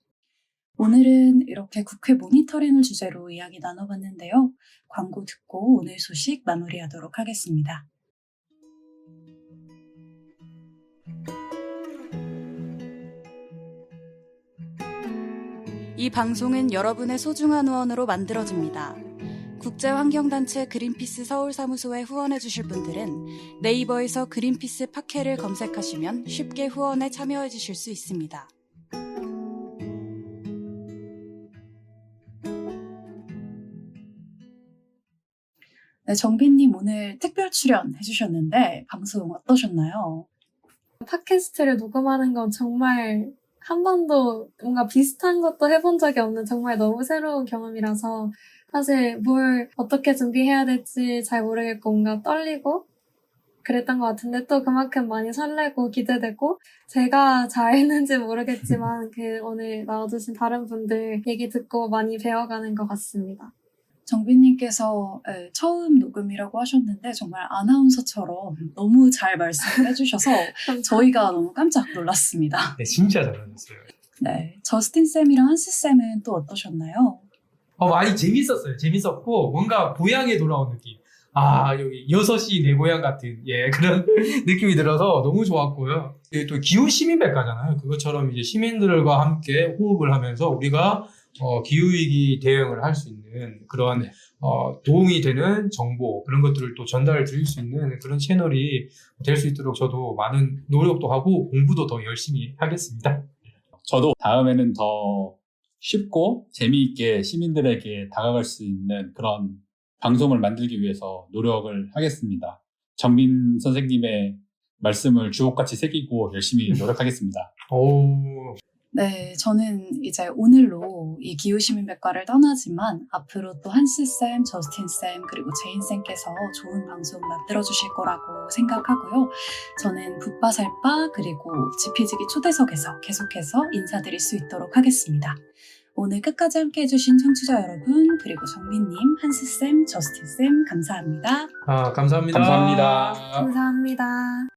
[SPEAKER 4] 오늘은 이렇게 국회 모니터링을 주제로 이야기 나눠봤는데요. 광고 듣고 오늘 소식 마무리하도록 하겠습니다.
[SPEAKER 1] 이 방송은 여러분의 소중한 후원으로 만들어집니다. 국제환경단체 그린피스 서울사무소에 후원해주실 분들은 네이버에서 그린피스 팟캐를 검색하시면 쉽게 후원에 참여해주실 수 있습니다.
[SPEAKER 4] 네, 정빈님 오늘 특별 출연 해주셨는데 방송 어떠셨나요?
[SPEAKER 8] 팟캐스트를 녹음하는 건 정말 한 번도 뭔가 비슷한 것도 해본 적이 없는 정말 너무 새로운 경험이라서 사실 뭘 어떻게 준비해야 될지 잘 모르겠고 뭔가 떨리고 그랬던 것 같은데 또 그만큼 많이 설레고 기대되고 제가 잘했는지 모르겠지만 오늘 나와주신 다른 분들 얘기 듣고 많이 배워가는 것 같습니다.
[SPEAKER 4] 정빈님께서 처음 녹음이라고 하셨는데 정말 아나운서처럼 너무 잘 말씀을 해주셔서 저희가 너무 깜짝 놀랐습니다.
[SPEAKER 6] 네, 진짜 잘하셨어요.
[SPEAKER 4] 네, 저스틴쌤이랑 한스쌤은 또 어떠셨나요?
[SPEAKER 6] 많이 재밌었어요. 재밌었고 뭔가 고향에 돌아온 느낌. 여기 6시 내 고향 같은 그런 느낌이 들어서 너무 좋았고요. 또 기후 시민백과잖아요. 그것처럼 이제 시민들과 함께 호흡을 하면서 우리가 기후위기 대응을 할 수 있는 그런 도움이 되는 정보 그런 것들을 또 전달 드릴 수 있는 그런 채널이 될 수 있도록 저도 많은 노력도 하고 공부도 더 열심히 하겠습니다.
[SPEAKER 5] 저도 다음에는 더 쉽고 재미있게 시민들에게 다가갈 수 있는 그런 방송을 만들기 위해서 노력을 하겠습니다. 정빈 선생님의 말씀을 주옥같이 새기고 열심히 노력하겠습니다.
[SPEAKER 4] 네, 저는 이제 오늘로 이 기후시민백과를 떠나지만 앞으로 또 한스쌤, 저스틴쌤, 그리고 제인쌤께서 좋은 방송 만들어주실 거라고 생각하고요. 저는 붓바살바 그리고 지피지기 초대석에서 계속해서 인사드릴 수 있도록 하겠습니다. 오늘 끝까지 함께 해주신 청취자 여러분, 그리고 정빈님, 한스쌤, 저스틴쌤 감사합니다.
[SPEAKER 6] 감사합니다.
[SPEAKER 5] 감사합니다.
[SPEAKER 8] 감사합니다.